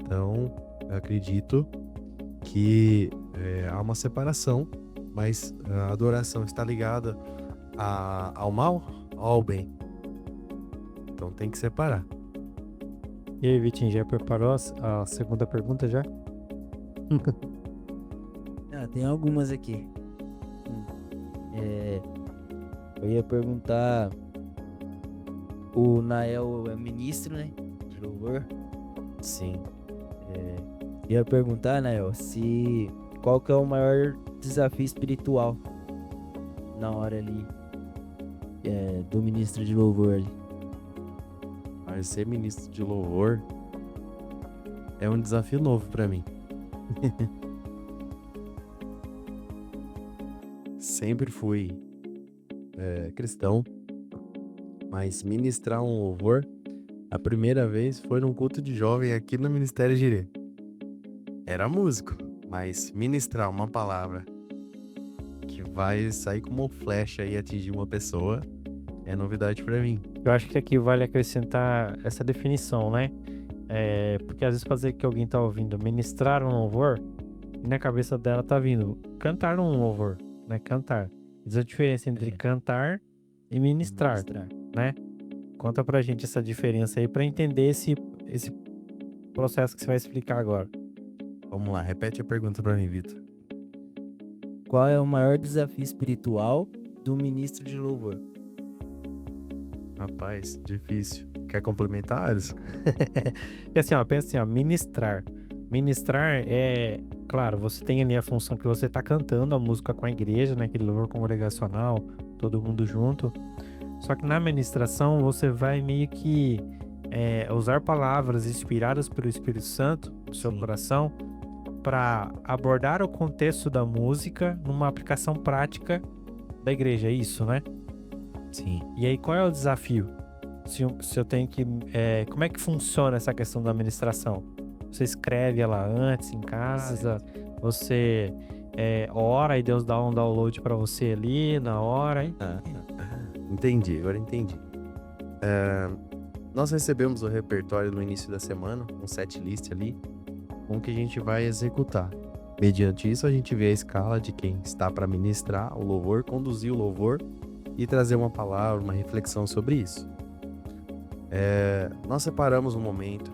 Então, eu acredito que há uma separação, mas a adoração está ligada ao mal ou ao bem. Então tem que separar. E aí, Vitinho, já preparou a segunda pergunta já? Tem algumas aqui. Eu ia perguntar, o Nael é ministro, né, de louvor. Sim. Ia perguntar, Nael, qual que é o maior desafio espiritual na hora ali do ministro de louvor ali. Mas ser ministro de louvor é um desafio novo pra mim. Sempre fui cristão, mas ministrar um louvor, a primeira vez foi num culto de jovem aqui no Ministério Jirê. Era músico, mas ministrar uma palavra que vai sair como flecha e atingir uma pessoa é novidade pra mim. Eu acho que aqui vale acrescentar essa definição, né? Porque às vezes pode dizer que alguém tá ouvindo ministrar um louvor e na cabeça dela tá vindo cantar um louvor, né? Cantar. Diz a diferença entre cantar e ministrar, né? Conta pra gente essa diferença aí pra entender esse processo que você vai explicar agora. Vamos lá, repete a pergunta pra mim, Vitor. Qual é o maior desafio espiritual do ministro de louvor? Rapaz, difícil. Quer complementar, Alisson? E assim, pensa assim, ministrar. Ministrar claro, você tem ali a função que você tá cantando a música com a igreja, né? Aquele louvor congregacional, todo mundo junto. Só que na ministração você vai meio que usar palavras inspiradas pelo Espírito Santo no seu coração para abordar o contexto da música numa aplicação prática da igreja, é isso, né? Sim. E aí, qual é o desafio? Se eu tenho que... como é que funciona essa questão da administração? Você escreve ela antes, em casa? Você ora e Deus dá um download para você ali na hora, hein? Entendi, agora entendi. Nós recebemos o repertório no início da semana, um set list ali, com o que a gente vai executar. Mediante isso, a gente vê a escala de quem está para ministrar o louvor, conduzir o louvor e trazer uma palavra, uma reflexão sobre isso. Nós separamos um momento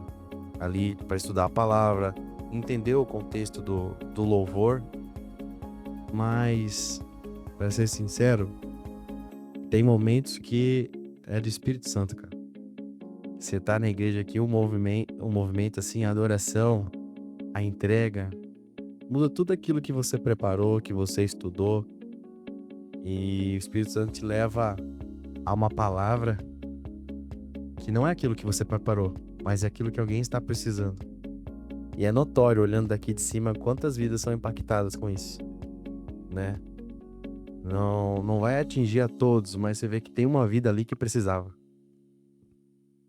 ali para estudar a palavra, entender o contexto do louvor, mas, para ser sincero, tem momentos que é do Espírito Santo, cara. Você tá na igreja aqui, o movimento assim, a adoração, a entrega, muda tudo aquilo que você preparou, que você estudou, e o Espírito Santo te leva a uma palavra que não é aquilo que você preparou, mas é aquilo que alguém está precisando. E é notório, olhando daqui de cima, quantas vidas são impactadas com isso, né? Não vai atingir a todos, mas você vê que tem uma vida ali que precisava.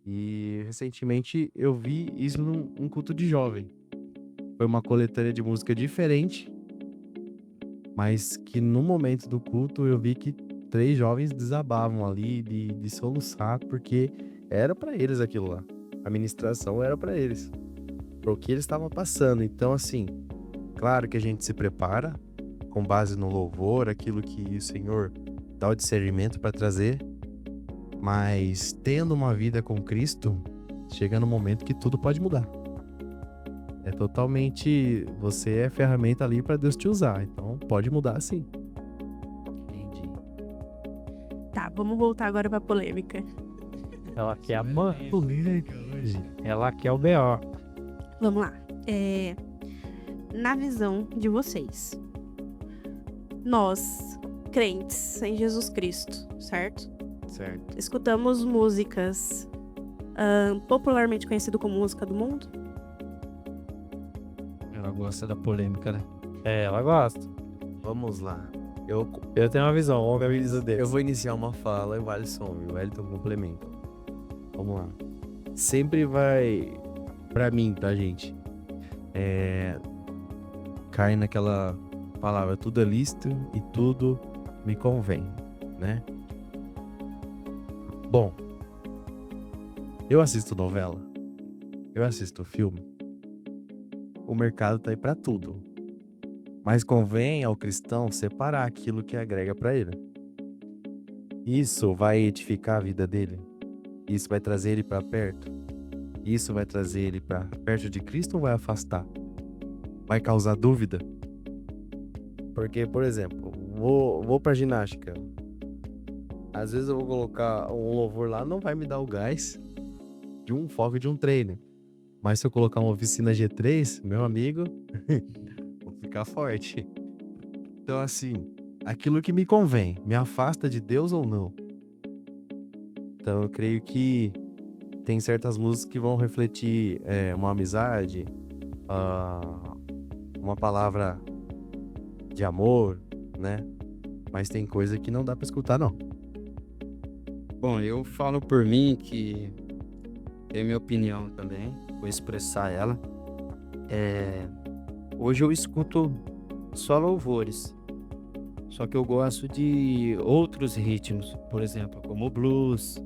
E recentemente eu vi isso num culto de jovem. Foi uma coletânea de música diferente, mas que no momento do culto eu vi que 3 jovens desabavam ali de soluçar, porque era pra eles aquilo lá. A ministração era pra eles, pro que eles estavam passando. Então, assim, claro que a gente se prepara com base no louvor, aquilo que o Senhor dá o discernimento para trazer, mas tendo uma vida com Cristo, chega no momento que tudo pode mudar. É totalmente... Você é ferramenta ali para Deus te usar. Então, pode mudar sim. Entendi. Tá, vamos voltar agora pra polêmica. Ela quer a Polêmica hoje. ela quer o BO. Vamos lá. Na visão de vocês, nós, crentes em Jesus Cristo, certo? Certo. Escutamos músicas popularmente conhecido como música do mundo? Ela gosta da polêmica, né? Ela gosta. Vamos lá. Eu tenho uma visão, vamos ver a visão dele. Eu vou iniciar uma fala e o Alisson e o Wellington complementam. Vamos lá. Sempre vai, pra mim, tá, gente? Cai naquela palavra, tudo é lícito e tudo me convém, né? Bom, eu assisto novela, eu assisto filme. O mercado tá aí pra tudo. Mas convém ao cristão separar aquilo que agrega pra ele. Isso vai edificar a vida dele. Isso vai trazer ele pra perto. Isso vai trazer ele pra perto de Cristo ou vai afastar? Vai causar dúvida? Porque, por exemplo, vou pra ginástica. Às vezes eu vou colocar um louvor lá, não vai me dar o gás de um foco de um treino. Mas se eu colocar uma oficina G3, meu amigo, vou ficar forte. Então, assim, aquilo que me convém, me afasta de Deus ou não? Então, eu creio que tem certas músicas que vão refletir uma amizade, uma palavra de amor, né? Mas tem coisa que não dá pra escutar, não. Bom, eu falo por mim que tenho minha opinião também, vou expressar ela. Hoje eu escuto só louvores, só que eu gosto de outros ritmos, por exemplo, como blues,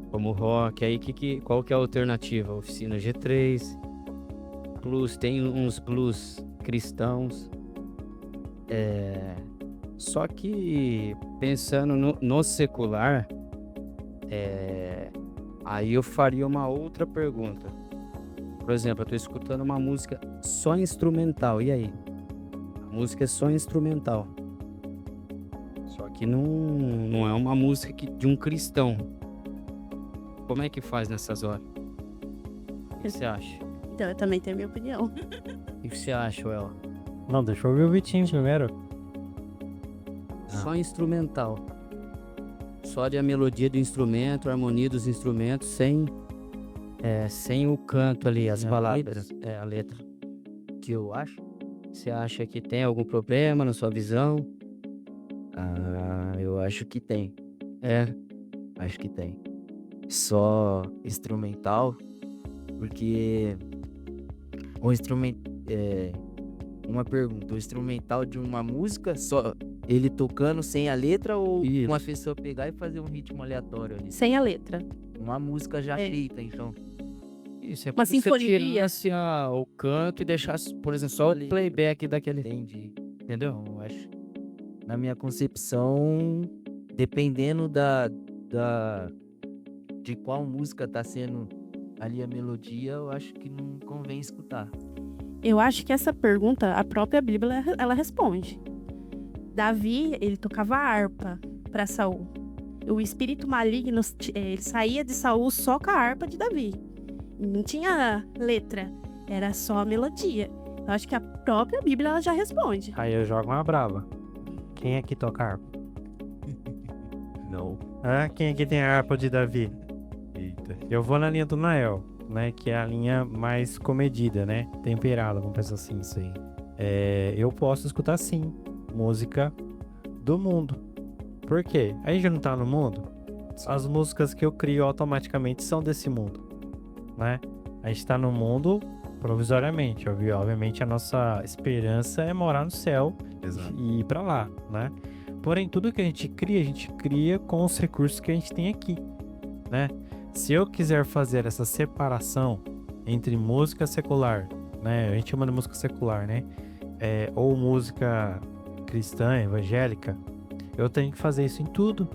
como rock. Aí qual que é a alternativa? Oficina G3, blues, tem uns blues cristãos. Só que pensando no secular, aí eu faria uma outra pergunta. Por exemplo, eu tô escutando uma música só instrumental, e aí? A música é só instrumental. Só que não é uma música de um cristão. Como é que faz nessas horas? O que você acha? Então, eu também tenho minha opinião. O que você acha, Well? Não, deixa eu ouvir o Vitinho primeiro. Só instrumental. Só de a melodia do instrumento, a harmonia dos instrumentos, sem o canto ali, as palavras, a letra. Que eu acho? Você acha que tem algum problema na sua visão? Eu acho que tem. Acho que tem. Só instrumental, porque o instrumento. Uma pergunta: o instrumental de uma música, só ele tocando sem a letra, ou Isso. uma pessoa pegar e fazer um ritmo aleatório ali? Sem a letra. Uma música já É. feita, então. Isso é Uma como se você sinfonia. tirasse o canto e deixasse, por exemplo, só o playback daquele. Entendi. Entendeu? Então, eu acho. Na minha concepção, dependendo de qual música tá sendo ali a melodia, eu acho que não convém escutar. Eu acho que essa pergunta, a própria Bíblia, ela responde. Davi, ele tocava harpa para Saul. O espírito maligno, ele saía de Saul só com a harpa de Davi. Não tinha letra, era só a melodia. Eu acho que a própria Bíblia, ela já responde. Aí eu jogo uma brava. Quem é que toca harpa? Não. Quem aqui tem a harpa de Davi? Eita. Eu vou na linha do Nael, né? Que é a linha mais comedida, né? Temperada, vamos pensar assim. Sim. Eu posso escutar sim música do mundo. Por quê? A gente não tá no mundo. As músicas que eu crio automaticamente são desse mundo, né? A gente tá no mundo provisoriamente. Obviamente a nossa esperança é morar no céu Exato. e ir pra lá, né? Porém, tudo que a gente cria com os recursos que a gente tem aqui, né? Se eu quiser fazer essa separação entre música secular, né? A gente chama de música secular, né? Ou música cristã, evangélica, eu tenho que fazer isso em tudo.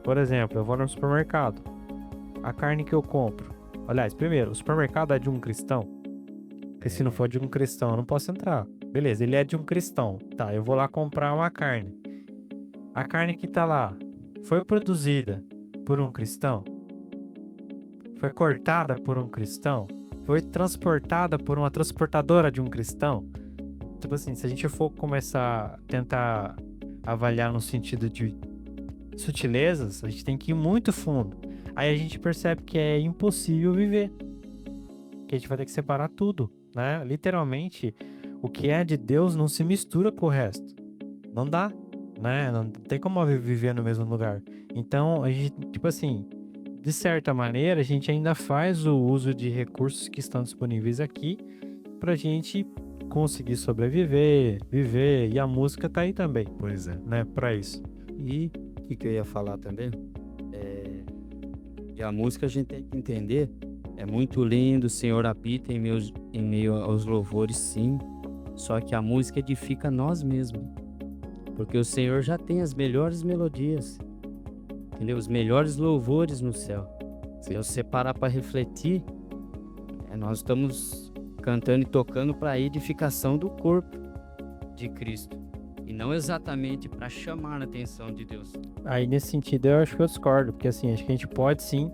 Por exemplo, eu vou no supermercado. A carne que eu compro, Aliás, primeiro, o supermercado é de um cristão? Porque se não for de um cristão, eu não posso entrar. Beleza, ele é de um cristão. Tá, eu vou lá comprar uma carne. A carne que tá lá foi produzida por um cristão? Foi cortada por um cristão? Foi transportada por uma transportadora de um cristão? Tipo assim, se a gente for começar a tentar avaliar no sentido de sutilezas, a gente tem que ir muito fundo. Aí a gente percebe que é impossível viver. Que a gente vai ter que separar tudo, né? Literalmente, o que é de Deus não se mistura com o resto. Não dá, né? Não tem como viver no mesmo lugar. Então, a gente, tipo assim, de certa maneira, a gente ainda faz o uso de recursos que estão disponíveis aqui pra gente conseguir sobreviver, viver, e a música tá aí também, Pois é. né, pra isso. E o que eu ia falar também? E a música a gente tem que entender, é muito lindo, o Senhor habita em meio aos louvores, sim. Só que a música edifica nós mesmos. Porque o Senhor já tem as melhores melodias, entendeu? Os melhores louvores no céu. Se você parar para refletir, nós estamos cantando e tocando para a edificação do corpo de Cristo. E não exatamente para chamar a atenção de Deus. Aí, nesse sentido, eu acho que eu discordo, porque assim, acho que a gente pode sim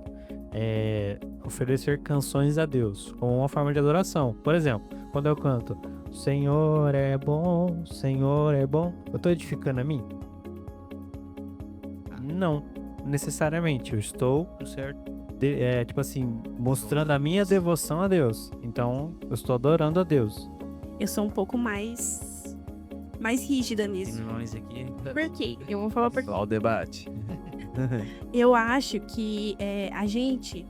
oferecer canções a Deus como uma forma de adoração. Por exemplo, quando eu canto Senhor é bom, Senhor é bom, eu tô edificando a mim? Não, necessariamente. Eu estou, Certo? tipo assim, mostrando a minha devoção a Deus. Então, eu estou adorando a Deus. Eu sou um pouco mais rígida nisso. Nós aqui. Por quê? Eu vou falar por quê. Só o debate. Eu acho que a gente,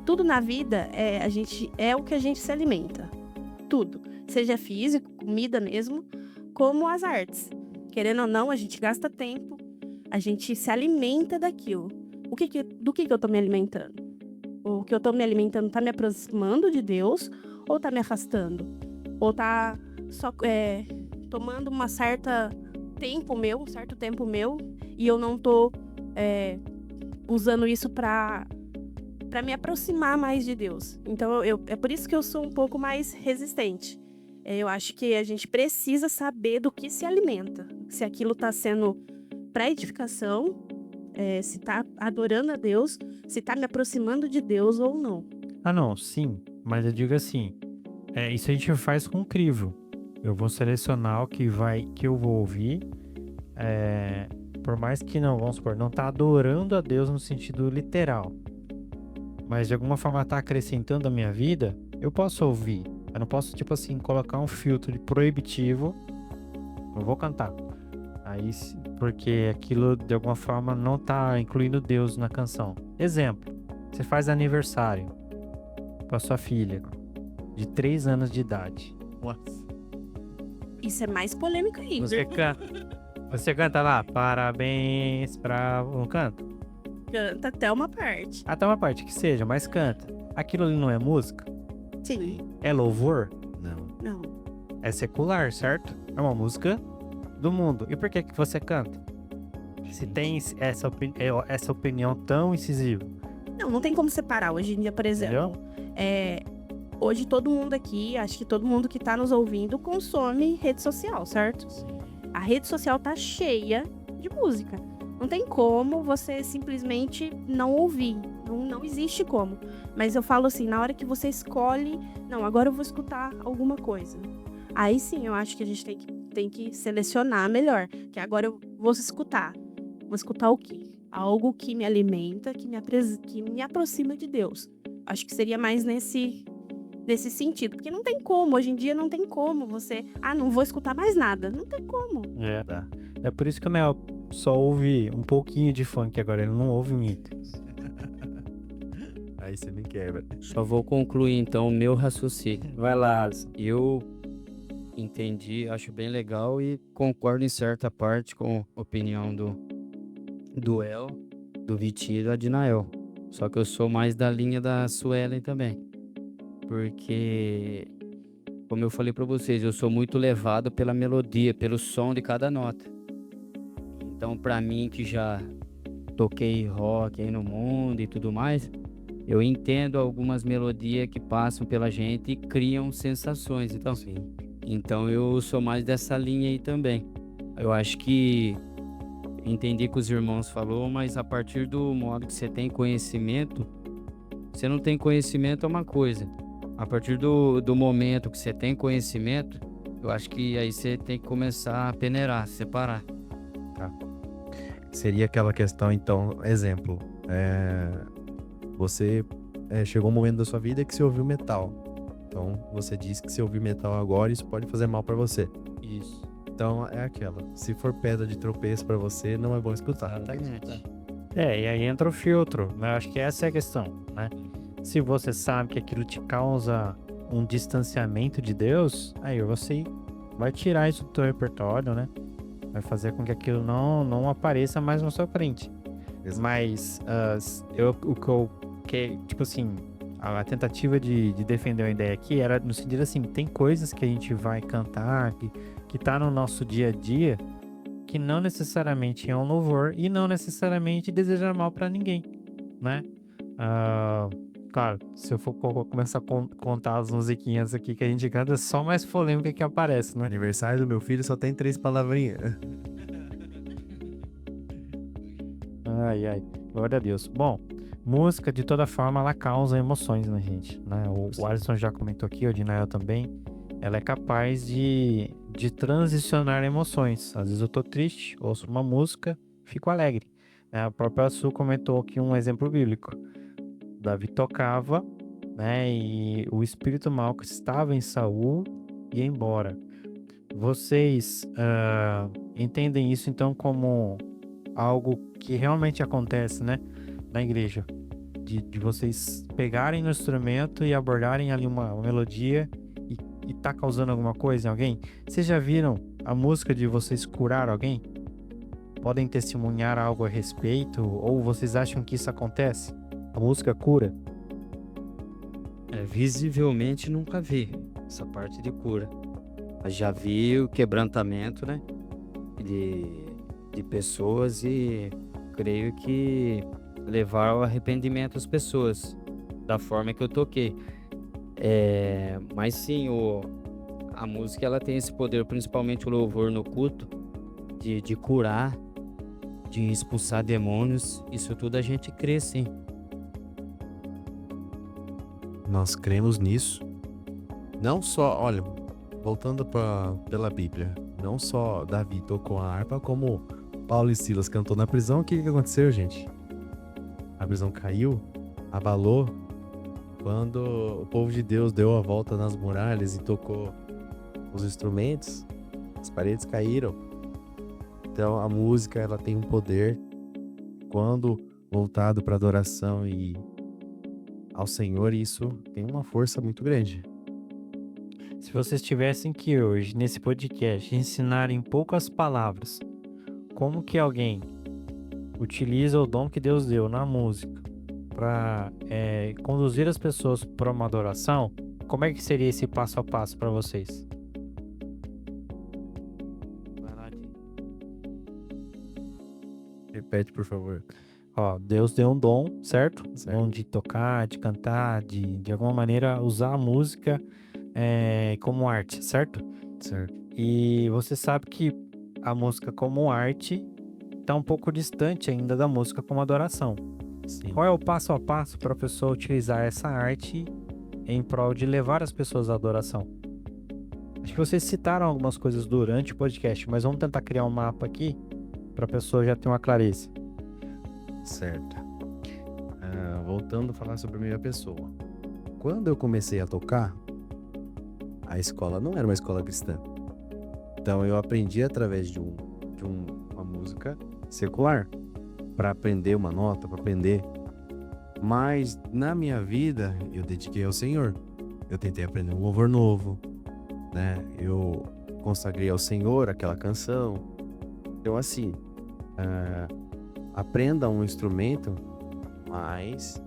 tudo na vida, a gente é o que a gente se alimenta. Tudo. Seja físico, comida mesmo, como as artes. Querendo ou não, a gente gasta tempo, a gente se alimenta daquilo. Do que eu tô me alimentando? O que eu tô me alimentando tá me aproximando de Deus ou tá me afastando? Ou tá só tomando um certo tempo meu e eu não tô usando isso pra me aproximar mais de Deus. Então, é por isso que eu sou um pouco mais resistente. Eu acho que a gente precisa saber do que se alimenta. Se aquilo tá sendo para edificação, se tá adorando a Deus, se tá me aproximando de Deus ou não. Ah, não, sim, mas eu digo assim, isso a gente faz com crivo. Eu vou selecionar o que eu vou ouvir, por mais que não, vamos supor, não tá adorando a Deus no sentido literal, mas de alguma forma tá acrescentando a minha vida, eu posso ouvir. Eu não posso, tipo assim, colocar um filtro de proibitivo, não vou cantar. Aí, porque aquilo de alguma forma não tá incluindo Deus na canção. Exemplo, você faz aniversário com a sua filha de 3 anos de idade. Isso é mais polêmico ainda. Você canta lá, parabéns pra... Não canta? Canta até uma parte. Até uma parte que seja, mas canta. Aquilo ali não é música? Sim. É louvor? Não. É secular, certo? É uma música do mundo. E por que você canta? Se tem essa opinião tão incisiva. Não tem como separar. Hoje em dia, por exemplo, hoje todo mundo aqui, acho que todo mundo que tá nos ouvindo consome rede social, certo? A rede social tá cheia de música. Não tem como você simplesmente não ouvir. Não existe como. Mas eu falo assim, na hora que você escolhe, não, agora eu vou escutar alguma coisa. Aí sim, eu acho que a gente tem que selecionar melhor. Que agora eu vou escutar. Vou escutar o quê? Algo que me alimenta, que me aproxima de Deus. Acho que seria mais nesse sentido. Porque não tem como, hoje em dia não tem como você... não vou escutar mais nada. Não tem como. Tá. É por isso que o Nel só ouve um pouquinho de funk agora, ele não ouve muito. Aí você me quebra. Só vou concluir então o meu raciocínio. Vai lá, Alisson. Eu entendi, acho bem legal e concordo em certa parte com a opinião do El, do Vitinho e do Adinael. Só que eu sou mais da linha da Suelen também. Porque, como eu falei pra vocês, eu sou muito levado pela melodia, pelo som de cada nota. Então, pra mim, que já toquei rock aí no mundo e tudo mais, eu entendo algumas melodias que passam pela gente e criam sensações. Então eu sou mais dessa linha aí também. Eu acho que entendi que os irmãos falou, mas a partir do modo que você tem conhecimento, você não tem conhecimento é uma coisa. A partir do momento que você tem conhecimento, eu acho que aí você tem que começar a peneirar, separar. Seria aquela questão, então, exemplo. Você chegou um momento da sua vida que você ouviu metal. Então, você disse que se ouvir metal agora, isso pode fazer mal pra você. Isso. Então, é aquela. Se for pedra de tropeço pra você, não é bom escutar. Exatamente. E aí entra o filtro, né? Acho que essa é a questão, né? Se você sabe que aquilo te causa um distanciamento de Deus, aí você vai tirar isso do teu repertório, né? Vai fazer com que aquilo não apareça mais na sua frente. Exato. Mas tipo assim, a tentativa de defender uma ideia aqui era no sentido assim, tem coisas que a gente vai cantar, que tá no nosso dia a dia, que não necessariamente é um louvor e não necessariamente deseja mal pra ninguém, né? Claro, se eu for começar a contar as musiquinhas aqui que a gente canta, é só mais polêmica que aparece, No né? aniversário do meu filho só tem 3 palavrinhas. Ai, glória a Deus. Bom, música, de toda forma, ela causa emoções na gente, né? O Alisson já comentou aqui, o Dinael também. Ela é capaz de transicionar emoções. Às vezes eu tô triste, ouço uma música, fico alegre. A própria Su comentou aqui um exemplo bíblico. Davi tocava, né? E o espírito mau que estava em Saul ia embora. Vocês entendem isso então como algo que realmente acontece, né? Na igreja. De vocês pegarem no instrumento e abordarem ali uma melodia e tá causando alguma coisa em alguém? Vocês já viram a música de vocês curar alguém? Podem testemunhar algo a respeito? Ou vocês acham que isso acontece? A música cura? Visivelmente nunca vi essa parte de cura. Mas já vi o quebrantamento, né? De pessoas e creio que levar ao arrependimento as pessoas da forma que eu toquei. Mas sim, a música ela tem esse poder, principalmente o louvor no culto, de curar, de expulsar demônios. Isso tudo a gente crê, sim. Nós cremos nisso. Não só, olha, voltando pela Bíblia, não só Davi tocou a harpa, como Paulo e Silas cantou na prisão. O que aconteceu, gente? A prisão caiu, abalou. Quando o povo de Deus deu a volta nas muralhas e tocou os instrumentos, as paredes caíram. Então a música ela tem um poder quando voltado para adoração e ao Senhor, isso tem uma força muito grande. Se vocês tivessem que hoje, nesse podcast, ensinar em poucas palavras como que alguém utiliza o dom que Deus deu na música para conduzir as pessoas para uma adoração, como é que seria esse passo a passo para vocês? Repete, por favor. Ó, Deus deu um dom, certo? Certo. Dom de tocar, de cantar, de alguma maneira usar a música como arte, certo? Certo. E você sabe que a música como arte está um pouco distante ainda da música como adoração. Sim. Qual é o passo a passo para a pessoa utilizar essa arte em prol de levar as pessoas à adoração? Acho que vocês citaram algumas coisas durante o podcast, mas vamos tentar criar um mapa aqui para a pessoa já ter uma clareza. Certo. Voltando a falar sobre a minha pessoa. Quando eu comecei a tocar, a escola não era uma escola cristã. Então eu aprendi através de uma música secular para aprender uma nota, para aprender. Mas na minha vida eu dediquei ao Senhor. Eu tentei aprender um louvor novo, né? Eu consagrei ao Senhor aquela canção. Então assim, aprenda um instrumento, mas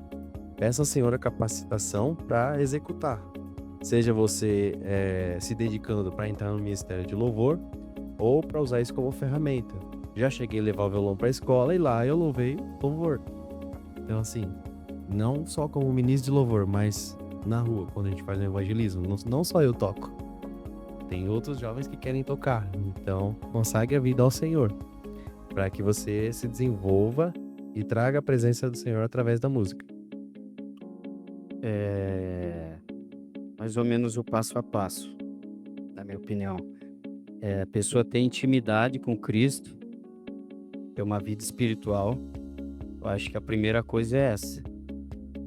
peça ao Senhor a capacitação para executar. Seja você se dedicando para entrar no ministério de louvor ou para usar isso como ferramenta. Já cheguei a levar o violão para a escola e lá eu louvei louvor. Então assim, não só como ministro de louvor, mas na rua, quando a gente faz o evangelismo. Não só eu toco. Tem outros jovens que querem tocar. Então, consagre a vida ao Senhor, para que você se desenvolva e traga a presença do Senhor através da música. É mais ou menos o passo a passo, na minha opinião. A pessoa ter intimidade com Cristo, ter uma vida espiritual. Eu acho que a primeira coisa é essa.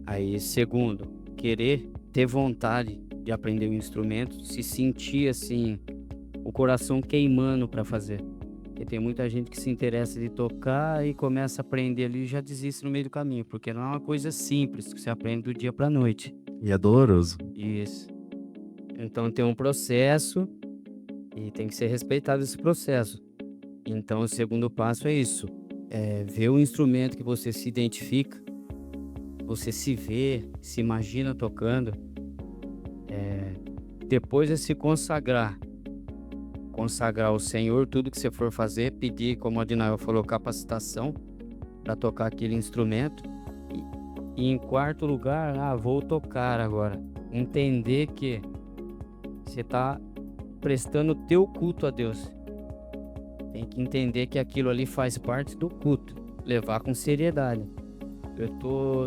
Aí, segundo, querer ter vontade de aprender um instrumento, se sentir assim, o coração queimando para fazer. Porque tem muita gente que se interessa de tocar e começa a aprender ali e já desiste no meio do caminho, porque não é uma coisa simples que você aprende do dia para noite. E é doloroso. Isso. Então tem um processo e tem que ser respeitado esse processo. Então o segundo passo é isso. É ver o instrumento que você se identifica, você se vê, se imagina tocando. Depois é se consagrar. Consagrar ao Senhor tudo que você for fazer, pedir, como a Dinael falou, capacitação para tocar aquele instrumento. E em quarto lugar, vou tocar agora. Entender que você está prestando o teu culto a Deus. Tem que entender que aquilo ali faz parte do culto. Levar com seriedade. Eu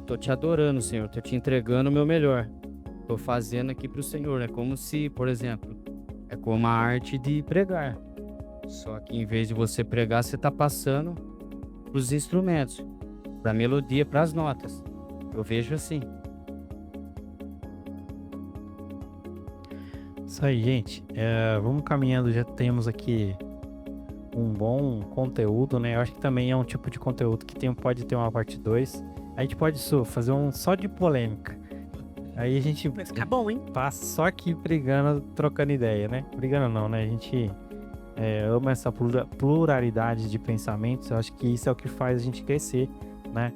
tô te adorando, Senhor. Tô te entregando o meu melhor. Tô fazendo aqui pro Senhor. É como se, por exemplo, é como a arte de pregar. Só que em vez de você pregar, você tá passando pros instrumentos, pra melodia, pras notas. Eu vejo assim. Isso aí, gente. Vamos caminhando, já temos aqui um bom conteúdo, né? Eu acho que também é um tipo de conteúdo que pode ter uma parte 2. A gente pode fazer um só de polêmica. Aí a gente Vai ficar bom, hein? passa só aqui brigando, trocando ideia, né? Brigando não, né? A gente ama essa pluralidade de pensamentos. Eu acho que isso é o que faz a gente crescer, né?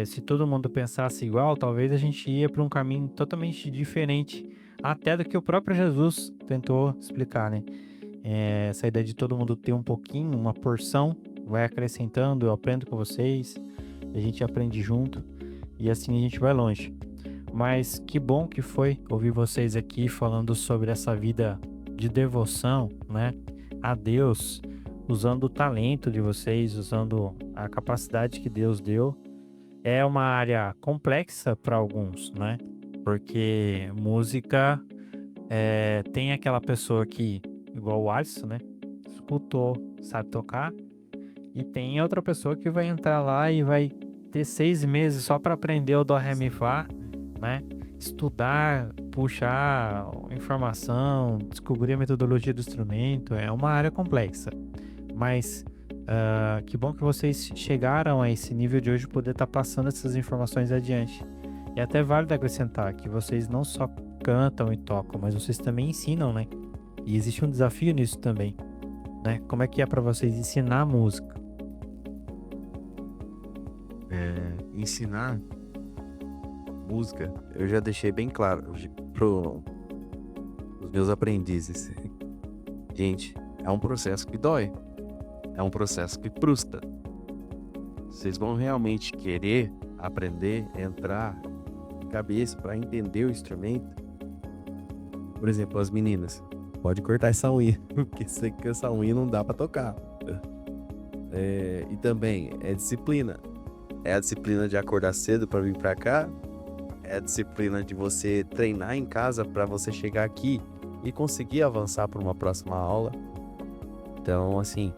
Se todo mundo pensasse igual, talvez a gente ia para um caminho totalmente diferente, até do que o próprio Jesus tentou explicar, né? Essa ideia de todo mundo ter um pouquinho, uma porção, vai acrescentando, eu aprendo com vocês, a gente aprende junto e assim a gente vai longe. Mas que bom que foi ouvir vocês aqui falando sobre essa vida de devoção, né, a Deus, usando o talento de vocês, usando a capacidade que Deus deu. É uma área complexa para alguns, né? Porque música tem aquela pessoa que, igual o Alisson, né? Escutou, sabe tocar. E tem outra pessoa que vai entrar lá e vai ter 6 meses só para aprender o Dó, Ré, Mi, Fá, né? Estudar, puxar informação, descobrir a metodologia do instrumento. É uma área complexa. Mas que bom que vocês chegaram a esse nível de hoje poder estar passando essas informações adiante. E até válido acrescentar que vocês não só cantam e tocam, mas vocês também ensinam, né? E existe um desafio nisso também, né? Como é que é para vocês ensinar música? Ensinar música, eu já deixei bem claro pros meus aprendizes. Gente, é um processo que dói. É um processo que frustra. Vocês vão realmente querer aprender, entrar de cabeça para entender o instrumento? Por exemplo, as meninas, pode cortar essa unha, porque sei que essa unha não dá para tocar. E também é disciplina. É a disciplina de acordar cedo para vir para cá. É a disciplina de você treinar em casa para você chegar aqui e conseguir avançar para uma próxima aula. Então, assim,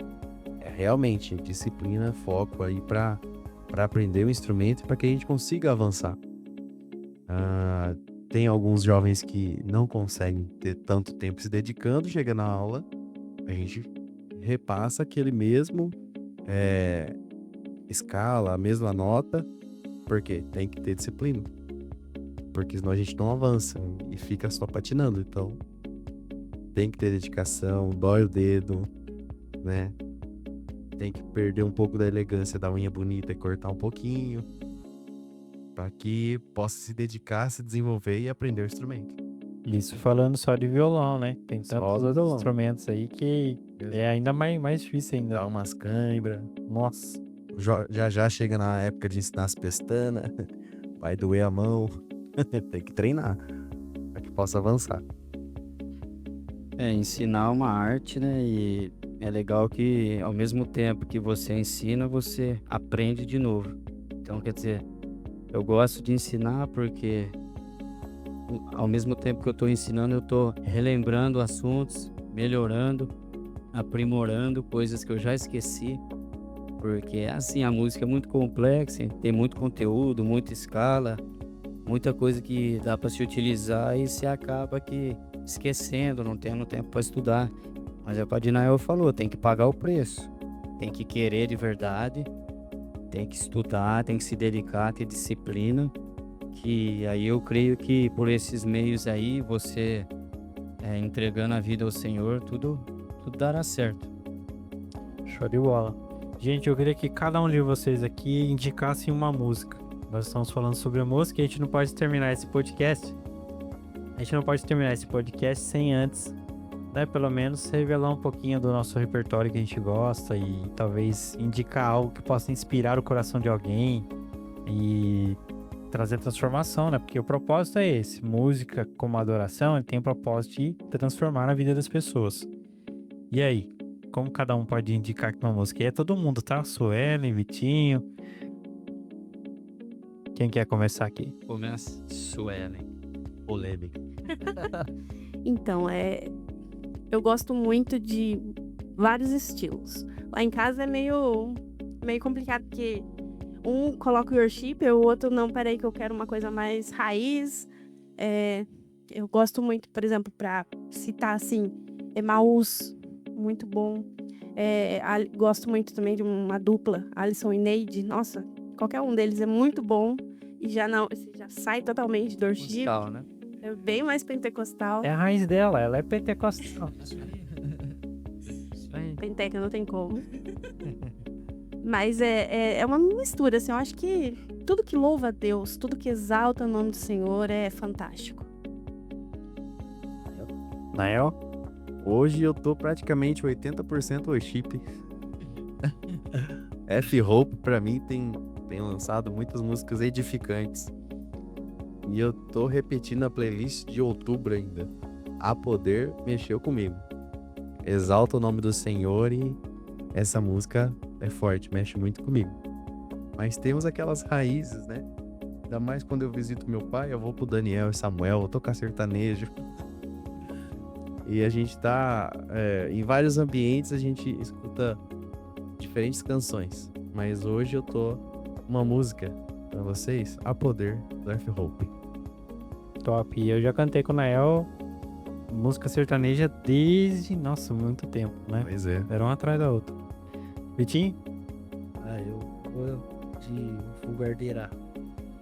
realmente disciplina, foco aí para aprender o instrumento para que a gente consiga avançar. Tem alguns jovens que não conseguem ter tanto tempo se dedicando, chega na aula, a gente repassa aquele mesmo escala, a mesma nota, porque tem que ter disciplina, porque senão a gente não avança e fica só patinando. Então tem que ter dedicação, dói o dedo, né? Tem que perder um pouco da elegância da unha bonita e cortar um pouquinho, para que possa se dedicar, se desenvolver e aprender o instrumento. Isso falando só de violão, né? Tem Só tantos do outros violão. instrumentos aí que é ainda mais difícil ainda. Dá umas cãibras. Nossa. Já chega na época de ensinar as pestanas. vai doer a mão. Tem que treinar para que possa avançar. Ensinar uma arte, né? E é legal que ao mesmo tempo que você ensina, você aprende de novo. Então, quer dizer, eu gosto de ensinar porque ao mesmo tempo que eu estou ensinando, eu estou relembrando assuntos, melhorando, aprimorando coisas que eu já esqueci. Porque assim, a música é muito complexa, tem muito conteúdo, muita escala, muita coisa que dá para se utilizar e você acaba que esquecendo, não tendo tempo para estudar. Mas é o que a Dinael falou, tem que pagar o preço, tem que querer de verdade, tem que estudar, tem que se dedicar, ter disciplina, que aí eu creio que por esses meios aí, você entregando a vida ao Senhor, tudo dará certo. Show de bola. Gente, eu queria que cada um de vocês aqui indicasse uma música. Nós estamos falando sobre a música e a gente não pode terminar esse podcast. Sem antes, né, pelo menos revelar um pouquinho do nosso repertório que a gente gosta e talvez indicar algo que possa inspirar o coração de alguém e trazer transformação, né? Porque o propósito é esse. Música como adoração, ele tem o propósito de transformar a vida das pessoas. E aí? Como cada um pode indicar uma música? E é todo mundo, tá? Suelen, Vitinho. Quem quer começar aqui? Começa, Suelen. Polêmica. Então, eu gosto muito de vários estilos. Lá em casa é meio complicado, porque um coloca o worship, o outro não, peraí que eu quero uma coisa mais raiz. Eu gosto muito, por exemplo, pra citar assim, Emaús, muito bom. Gosto muito também de uma dupla, Alisson e Neide. Nossa, qualquer um deles é muito bom. E já sai totalmente do worship. Musical, né? É bem mais pentecostal. É a raiz dela, ela é pentecostal. Penteca não tem como. Mas é uma mistura, assim, eu acho que tudo que louva a Deus, tudo que exalta o nome do Senhor é fantástico. Nael? Hoje eu tô praticamente 80% worship. F-Hope pra mim tem lançado muitas músicas edificantes. E eu tô repetindo a playlist de outubro ainda. A Poder mexeu comigo. Exalta o nome do Senhor e essa música é forte, mexe muito comigo. Mas temos aquelas raízes, né? Ainda mais quando eu visito meu pai, eu vou pro Daniel e Samuel, vou tocar sertanejo. E a gente tá em vários ambientes, a gente escuta diferentes canções. Mas hoje eu tô uma música pra vocês, A Poder, do F-Hope. Top. E eu já cantei com o Nael música sertaneja desde, nossa, muito tempo, né? Pois é. Era uma atrás da outra. Vitinho? Eu vou de Full Guardeira.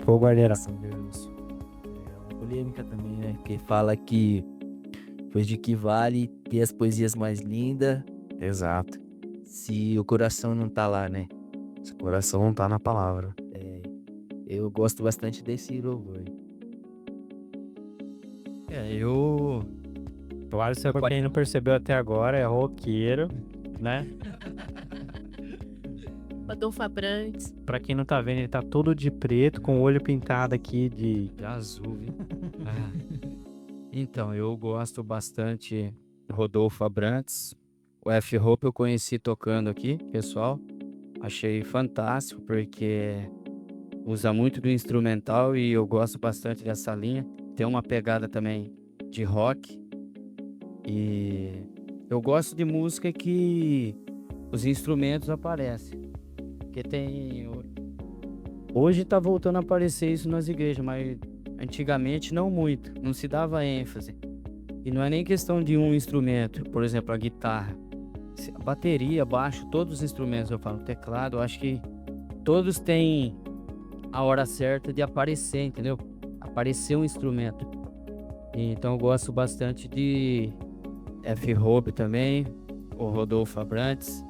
Fogo Guardeira. Deus. É uma polêmica também, né? Porque fala que pois de que vale ter as poesias mais lindas Exato. se o coração não tá lá, né? Esse coração não tá na palavra. Eu gosto bastante desse louvor. O Alisson, pra quem não percebeu até agora, é roqueiro, né? Adolfo Abrantes. Pra quem não tá vendo, ele tá todo de preto, com o olho pintado aqui de... De azul, viu? Então, eu gosto bastante do Rodolfo Abrantes. O F-Hope eu conheci tocando aqui, pessoal. Achei fantástico, porque usa muito do instrumental e eu gosto bastante dessa linha. Tem uma pegada também de rock. E eu gosto de música que os instrumentos aparecem. Porque tem... Hoje tá voltando a aparecer isso nas igrejas, mas antigamente não muito. Não se dava ênfase. E não é nem questão de um instrumento. Por exemplo, a guitarra. A bateria, baixo, todos os instrumentos, eu falo, teclado, eu acho que todos têm a hora certa de aparecer, entendeu? Aparecer um instrumento. Então eu gosto bastante de F-Hope também, o Rodolfo Abrantes.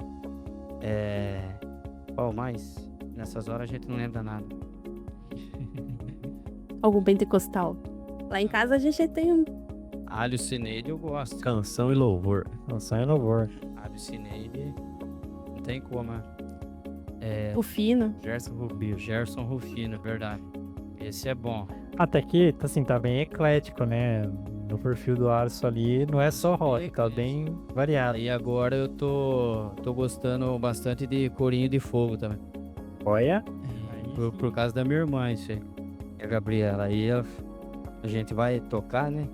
Qual mais? Nessas horas a gente não lembra nada. Algum pentecostal. Lá em casa a gente tem um... Alho Cineide eu gosto. Canção e louvor. Canção e louvor. Alho Cineide não tem como. O Fino. Gerson Rubio. Gerson Rufino, verdade. Esse é bom. Até que, assim, tá bem eclético, né? No perfil do Alisson ali, não é só rock, tá bem variado. Aí agora eu tô gostando bastante de Corinho de Fogo também. Olha, Por causa da minha irmã, isso aí. A Gabriela. Aí a gente vai tocar, né?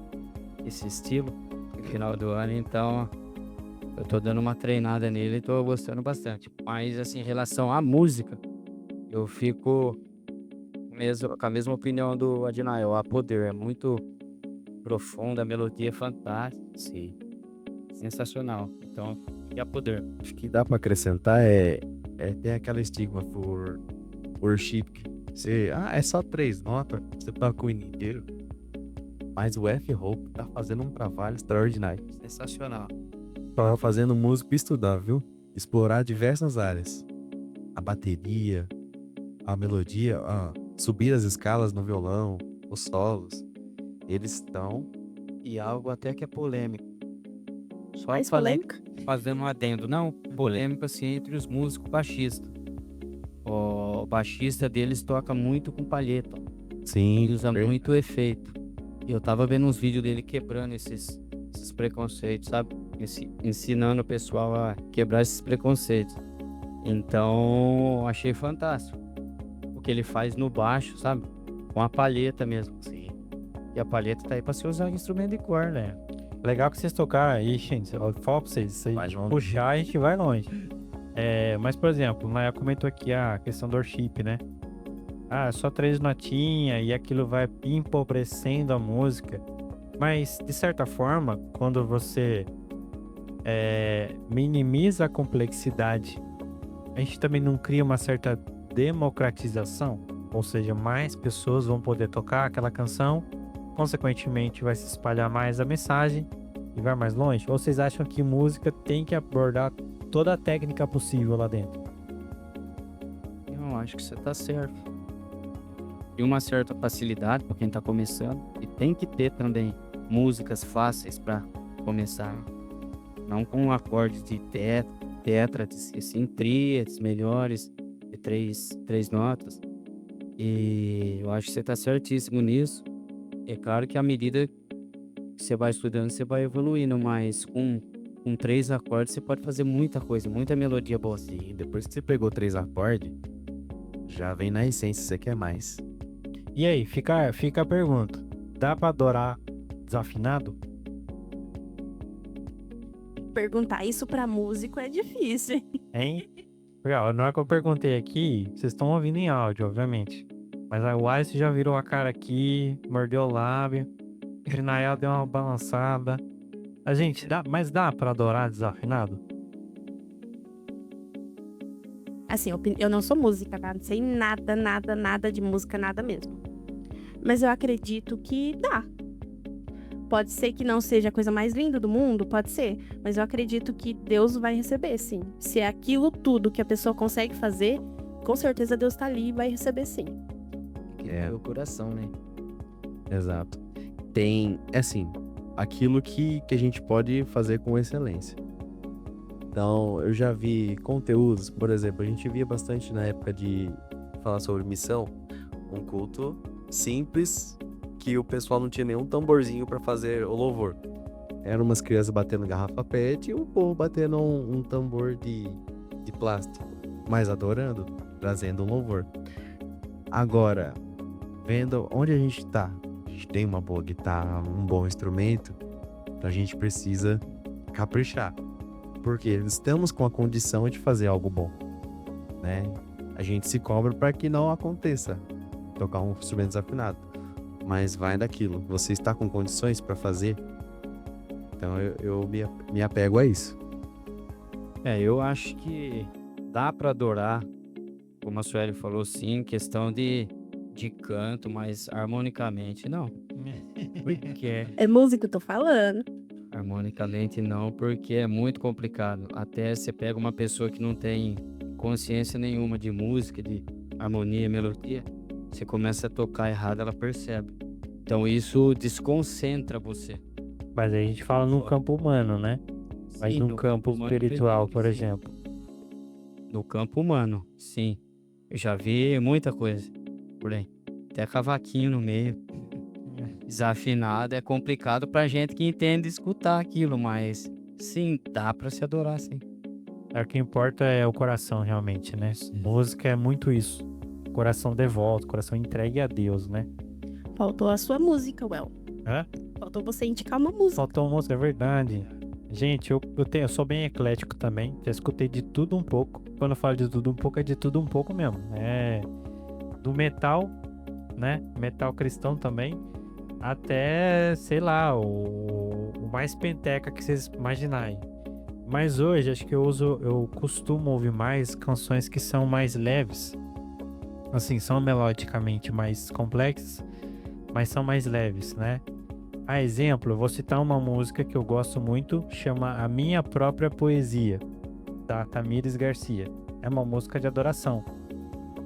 Esse estilo no final do ano, então eu tô dando uma treinada nele e tô gostando bastante. Mas assim, em relação à música, eu fico mesmo com a mesma opinião do Adinael. A Poder é muito profunda, a melodia é fantástica, Sim. sensacional. Então, e a Poder? Acho que dá pra acrescentar tem aquela estigma por worship. É só 3 notas, você toca o hino inteiro. Mas o F-Hope tá fazendo um trabalho extraordinário. Sensacional. Tava fazendo músico estudar, viu? Explorar diversas áreas. A bateria, a melodia, subir as escalas no violão, os solos. Eles estão. E algo até que é polêmico. Só Mais falei, polêmica? fazendo um adendo. Não, polêmico assim entre os músicos baixistas. O baixista deles toca muito com palheta. Sim, Ele usa muito efeito. E eu tava vendo uns vídeos dele quebrando esses preconceitos, sabe? Ensinando o pessoal a quebrar esses preconceitos. Então, achei fantástico. O que ele faz no baixo, sabe? Com a palheta mesmo. Sim. E a palheta tá aí pra ser usado em instrumento de corda, né? legal que vocês tocaram aí, gente. Eu falo pra vocês, se Vai longe. puxar, a gente vai longe. Mas, por exemplo, o Maia comentou aqui a questão do worship, né? Só 3 notinhas e aquilo vai empobrecendo a música. Mas, de certa forma, quando você minimiza a complexidade, a gente também não cria uma certa democratização? Ou seja, mais pessoas vão poder tocar aquela canção, consequentemente vai se espalhar mais a mensagem e vai mais longe? Ou vocês acham que música tem que abordar toda a técnica possível lá dentro? Eu acho que você tá certo. E uma certa facilidade para quem tá começando. E tem que ter também músicas fáceis para começar. Não com acordes de tétrades, e sim tríades melhores, de três notas. E eu acho que você tá certíssimo nisso. É claro que à medida que você vai estudando, você vai evoluindo, mas com 3 acordes você pode fazer muita coisa, muita melodia boa. Sim, depois que você pegou 3 acordes, já vem na essência, você quer mais. E aí, fica a pergunta. Dá pra adorar desafinado? Perguntar isso pra músico é difícil, hein? Hein? Porque, na hora que eu perguntei aqui, vocês estão ouvindo em áudio, obviamente. Mas a Alisson já virou a cara aqui, mordeu o lábio. O Rinael deu uma balançada. Mas dá pra adorar desafinado? Assim, eu não sou música, tá? Não sei nada, nada, nada de música, nada mesmo. Mas eu acredito que dá. Pode ser que não seja a coisa mais linda do mundo, pode ser. Mas eu acredito que Deus vai receber, sim. Se é aquilo tudo que a pessoa consegue fazer, com certeza Deus tá ali e vai receber, sim. É o coração, né? Exato. Tem, assim, aquilo que a gente pode fazer com excelência. Então, eu já vi conteúdos, por exemplo, a gente via bastante na época de falar sobre missão, um culto simples que o pessoal não tinha nenhum tamborzinho para fazer o louvor. Eram umas crianças batendo garrafa PET e o povo batendo um tambor de plástico, mas adorando, trazendo um louvor. Agora, vendo onde a gente tá, a gente tem uma boa guitarra, um bom instrumento, então a gente precisa caprichar. Porque estamos com a condição de fazer algo bom, né? A gente se cobra para que não aconteça tocar um instrumento desafinado, mas vai daquilo. Você está com condições para fazer, então eu me apego a isso. Eu acho que dá pra adorar, como a Sueli falou, sim, questão de canto, mas harmonicamente não. Porque É música que eu tô falando. harmonicamente não, porque é muito complicado. Até você pega uma pessoa que não tem consciência nenhuma de música, de harmonia, melodia, você começa a tocar errado, ela percebe. Então isso desconcentra você. Mas aí a gente fala no campo humano, né? Mas Sim, no no campo humano espiritual, perfeito, por sim. exemplo. No campo humano, sim. Eu já vi muita coisa por aí. até cavaquinho no meio. Desafinado é complicado pra gente que entende escutar aquilo, mas sim, dá pra se adorar, sim. O que importa é o coração, realmente, né? Música é muito isso. Coração devoto, coração entregue a Deus, né? Faltou a sua música, Well. Hã? Faltou você indicar uma música. Faltou uma música, é verdade. Gente, eu sou bem eclético também. Já escutei de tudo um pouco. Quando eu falo de tudo um pouco, é de tudo um pouco mesmo. É do metal, né? Metal cristão também. Até, sei lá, o mais penteca que vocês imaginarem. Mas hoje, acho que eu costumo ouvir mais canções que são mais leves. Assim, são melodicamente mais complexas, mas são mais leves, né? A exemplo, eu vou citar uma música que eu gosto muito, chama A Minha Própria Poesia, da Tamires Garcia. É uma música de adoração,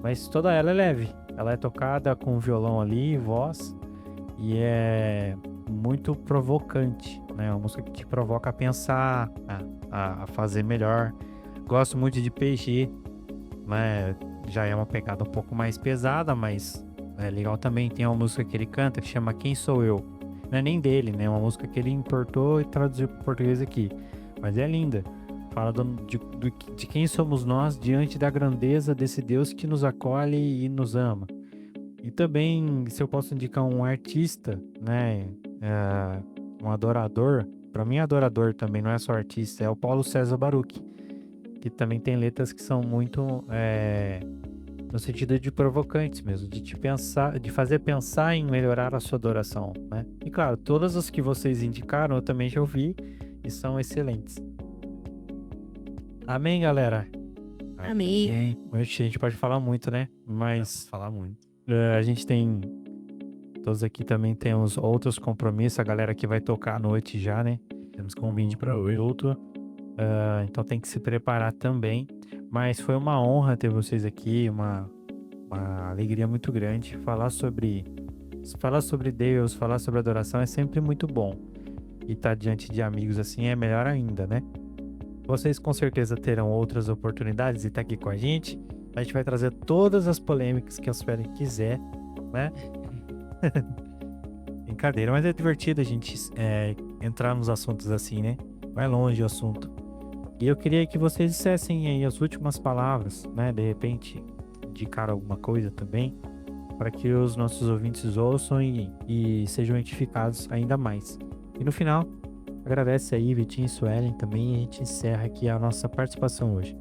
mas toda ela é leve. Ela é tocada com violão ali, voz, e é muito provocante, né? É uma música que te provoca a pensar, a fazer melhor. Gosto muito de PG, né? Já é uma pegada um pouco mais pesada, mas é legal também. Tem uma música que ele canta que chama Quem Sou Eu? Não é nem dele, né? É uma música que ele importou e traduziu para o português aqui. Mas é linda. Fala de quem somos nós diante da grandeza desse Deus que nos acolhe e nos ama. E também, se eu posso indicar um artista, né? Um adorador. Para mim, adorador também, não é só artista. É o Paulo César Baruch. Que também tem letras que são muito... no sentido de provocantes mesmo, de te pensar, de fazer pensar em melhorar a sua adoração, né? E claro, todas as que vocês indicaram eu também já ouvi e são excelentes. Amém, galera? Amém. Hoje a gente pode falar muito, né? Mas Falar muito. a gente tem, todos aqui também temos outros compromissos, a galera que vai tocar à noite já, né? Temos convite para hoje. Então tem que se preparar também. Mas foi uma honra ter vocês aqui, uma alegria muito grande. Falar sobre Deus, falar sobre adoração é sempre muito bom. E estar diante de amigos assim é melhor ainda, né? Vocês com certeza terão outras oportunidades de estar aqui com a gente. A gente vai trazer todas as polêmicas que a Suelen quiser, né? Brincadeira, mas é divertido a gente entrar nos assuntos assim, né? Vai longe o assunto. E eu queria que vocês dissessem aí as últimas palavras, né? De repente, indicar alguma coisa também, para que os nossos ouvintes ouçam e sejam edificados ainda mais. E no final, agradece aí, Vitinho e Suelen também, e a gente encerra aqui a nossa participação hoje.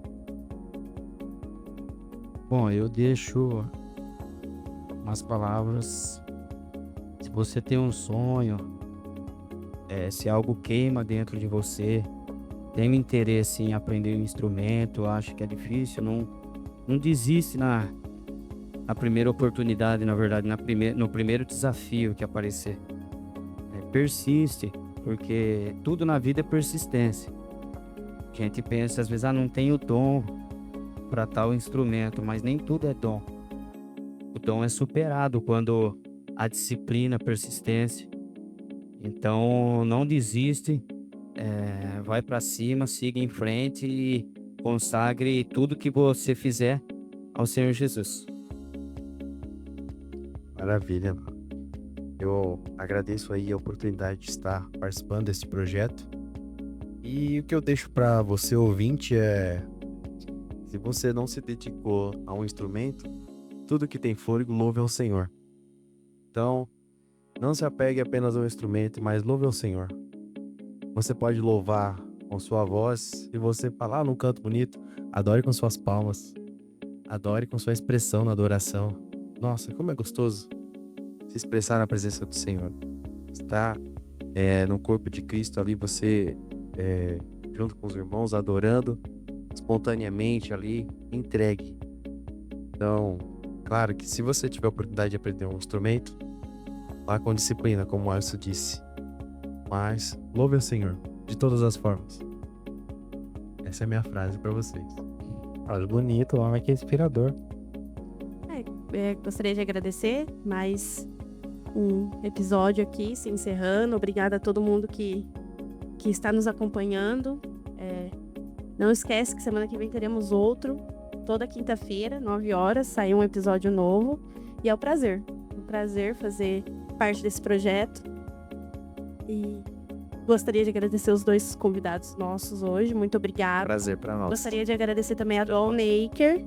Bom, eu deixo umas palavras. Se você tem um sonho, se algo queima dentro de você, tem um interesse em aprender um instrumento, acha que é difícil, não desiste na primeira oportunidade, na verdade, no primeiro desafio que aparecer. Persiste, porque tudo na vida é persistência. A gente pensa, às vezes, não tenho dom para tal instrumento, mas nem tudo é dom. O dom é superado quando a disciplina, a persistência. Então, não desiste. Vai para cima, siga em frente e consagre tudo que você fizer ao Senhor Jesus. Maravilha. Eu agradeço aí a oportunidade de estar participando desse projeto. E o que eu deixo para você ouvinte é: se você não se dedicou a um instrumento, tudo que tem fôlego, louve ao Senhor. Então, não se apegue apenas ao instrumento, mas louve ao Senhor. Você pode louvar com sua voz. Se você falar num canto bonito, adore com suas palmas. Adore com sua expressão na adoração. Nossa, como é gostoso se expressar na presença do Senhor. Estar no corpo de Cristo ali, você junto com os irmãos, adorando espontaneamente ali, entregue. Então, claro que se você tiver a oportunidade de aprender um instrumento, vá com disciplina, como o Alisson disse. Mas louve ao Senhor de todas as formas. Essa é a minha frase para vocês. Olha, bonito, o homem que é inspirador. Gostaria de agradecer mais um episódio aqui, se encerrando. Obrigada a todo mundo que está nos acompanhando. Não esquece que semana que vem teremos outro. Toda quinta-feira, 9 horas, sai um episódio novo. E é um prazer. prazer fazer parte desse projeto. E gostaria de agradecer os 2 convidados nossos hoje. Muito obrigada. Prazer pra nós. Gostaria de agradecer também a Dual Maker,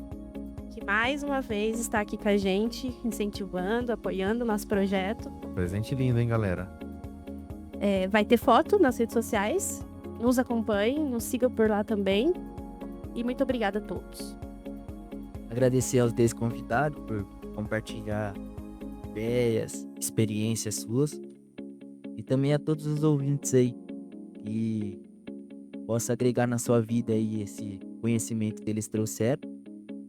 que mais uma vez está aqui com a gente, incentivando, apoiando o nosso projeto. Presente lindo, hein, galera? Vai ter foto nas redes sociais. Nos acompanhem, nos sigam por lá também. E muito obrigada a todos. Agradecer aos 10 convidados por compartilhar ideias, experiências suas. E também a todos os ouvintes aí que possa agregar na sua vida aí esse conhecimento que eles trouxeram.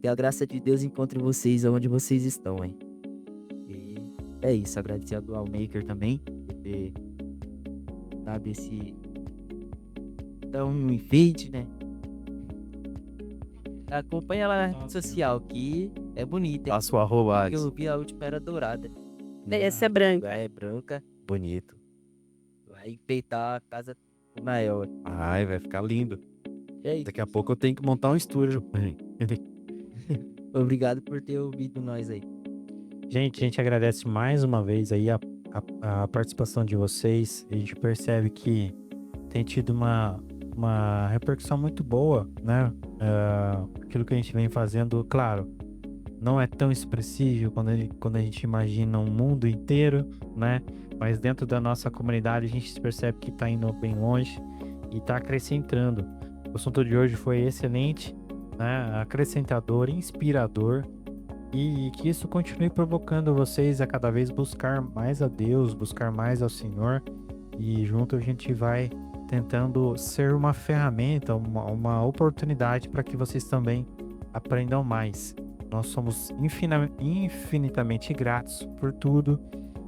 Que a graça de Deus encontre vocês onde vocês estão, hein? E é isso, agradecer a Dual Maker também por ter dado esse enfeite, né? Acompanha lá na rede social, que é bonita. hein? Passa o arroba. Que eu vi a última era dourada. Essa é branca. É branca. Bonito. Vai enfeitar a casa do Nael. Ai, vai ficar lindo. É isso. Daqui a pouco eu tenho que montar um estúdio. Obrigado por ter ouvido nós aí. Gente, a gente agradece mais uma vez aí a participação de vocês. A gente percebe que tem tido uma repercussão muito boa, né? Aquilo que a gente vem fazendo, claro, não é tão expressivo quando a gente imagina um mundo inteiro, né? Mas dentro da nossa comunidade a gente percebe que está indo bem longe e está acrescentando. O assunto de hoje foi excelente, né? Acrescentador, inspirador, e que isso continue provocando vocês a cada vez buscar mais a Deus, buscar mais ao Senhor, e junto a gente vai tentando ser uma ferramenta, uma oportunidade para que vocês também aprendam mais. Nós somos infinitamente gratos por tudo.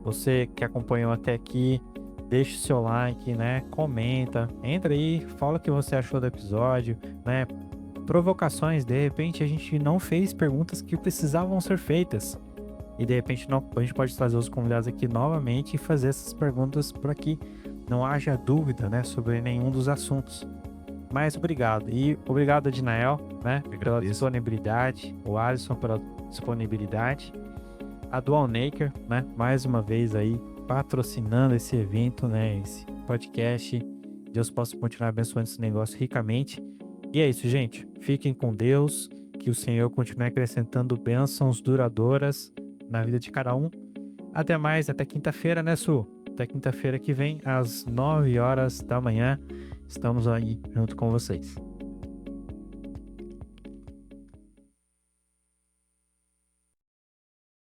Você que acompanhou até aqui, deixe o seu like, né? Comenta, entra aí, fala o que você achou do episódio, né? Provocações, de repente a gente não fez perguntas que precisavam ser feitas. E de repente a gente pode trazer os convidados aqui novamente e fazer essas perguntas para que não haja dúvida, né, sobre nenhum dos assuntos. Mas obrigado. E obrigado, Adinael, né, pela disponibilidade, o Alisson pela disponibilidade, a Dual Maker, né, mais uma vez aí patrocinando esse evento, né, esse podcast. Deus possa continuar abençoando esse negócio ricamente. E é isso, gente. Fiquem com Deus, que o Senhor continue acrescentando bênçãos duradouras na vida de cada um. Até mais, até quinta-feira, né, Su? Até quinta-feira que vem, às 9 horas da manhã. Estamos aí junto com vocês.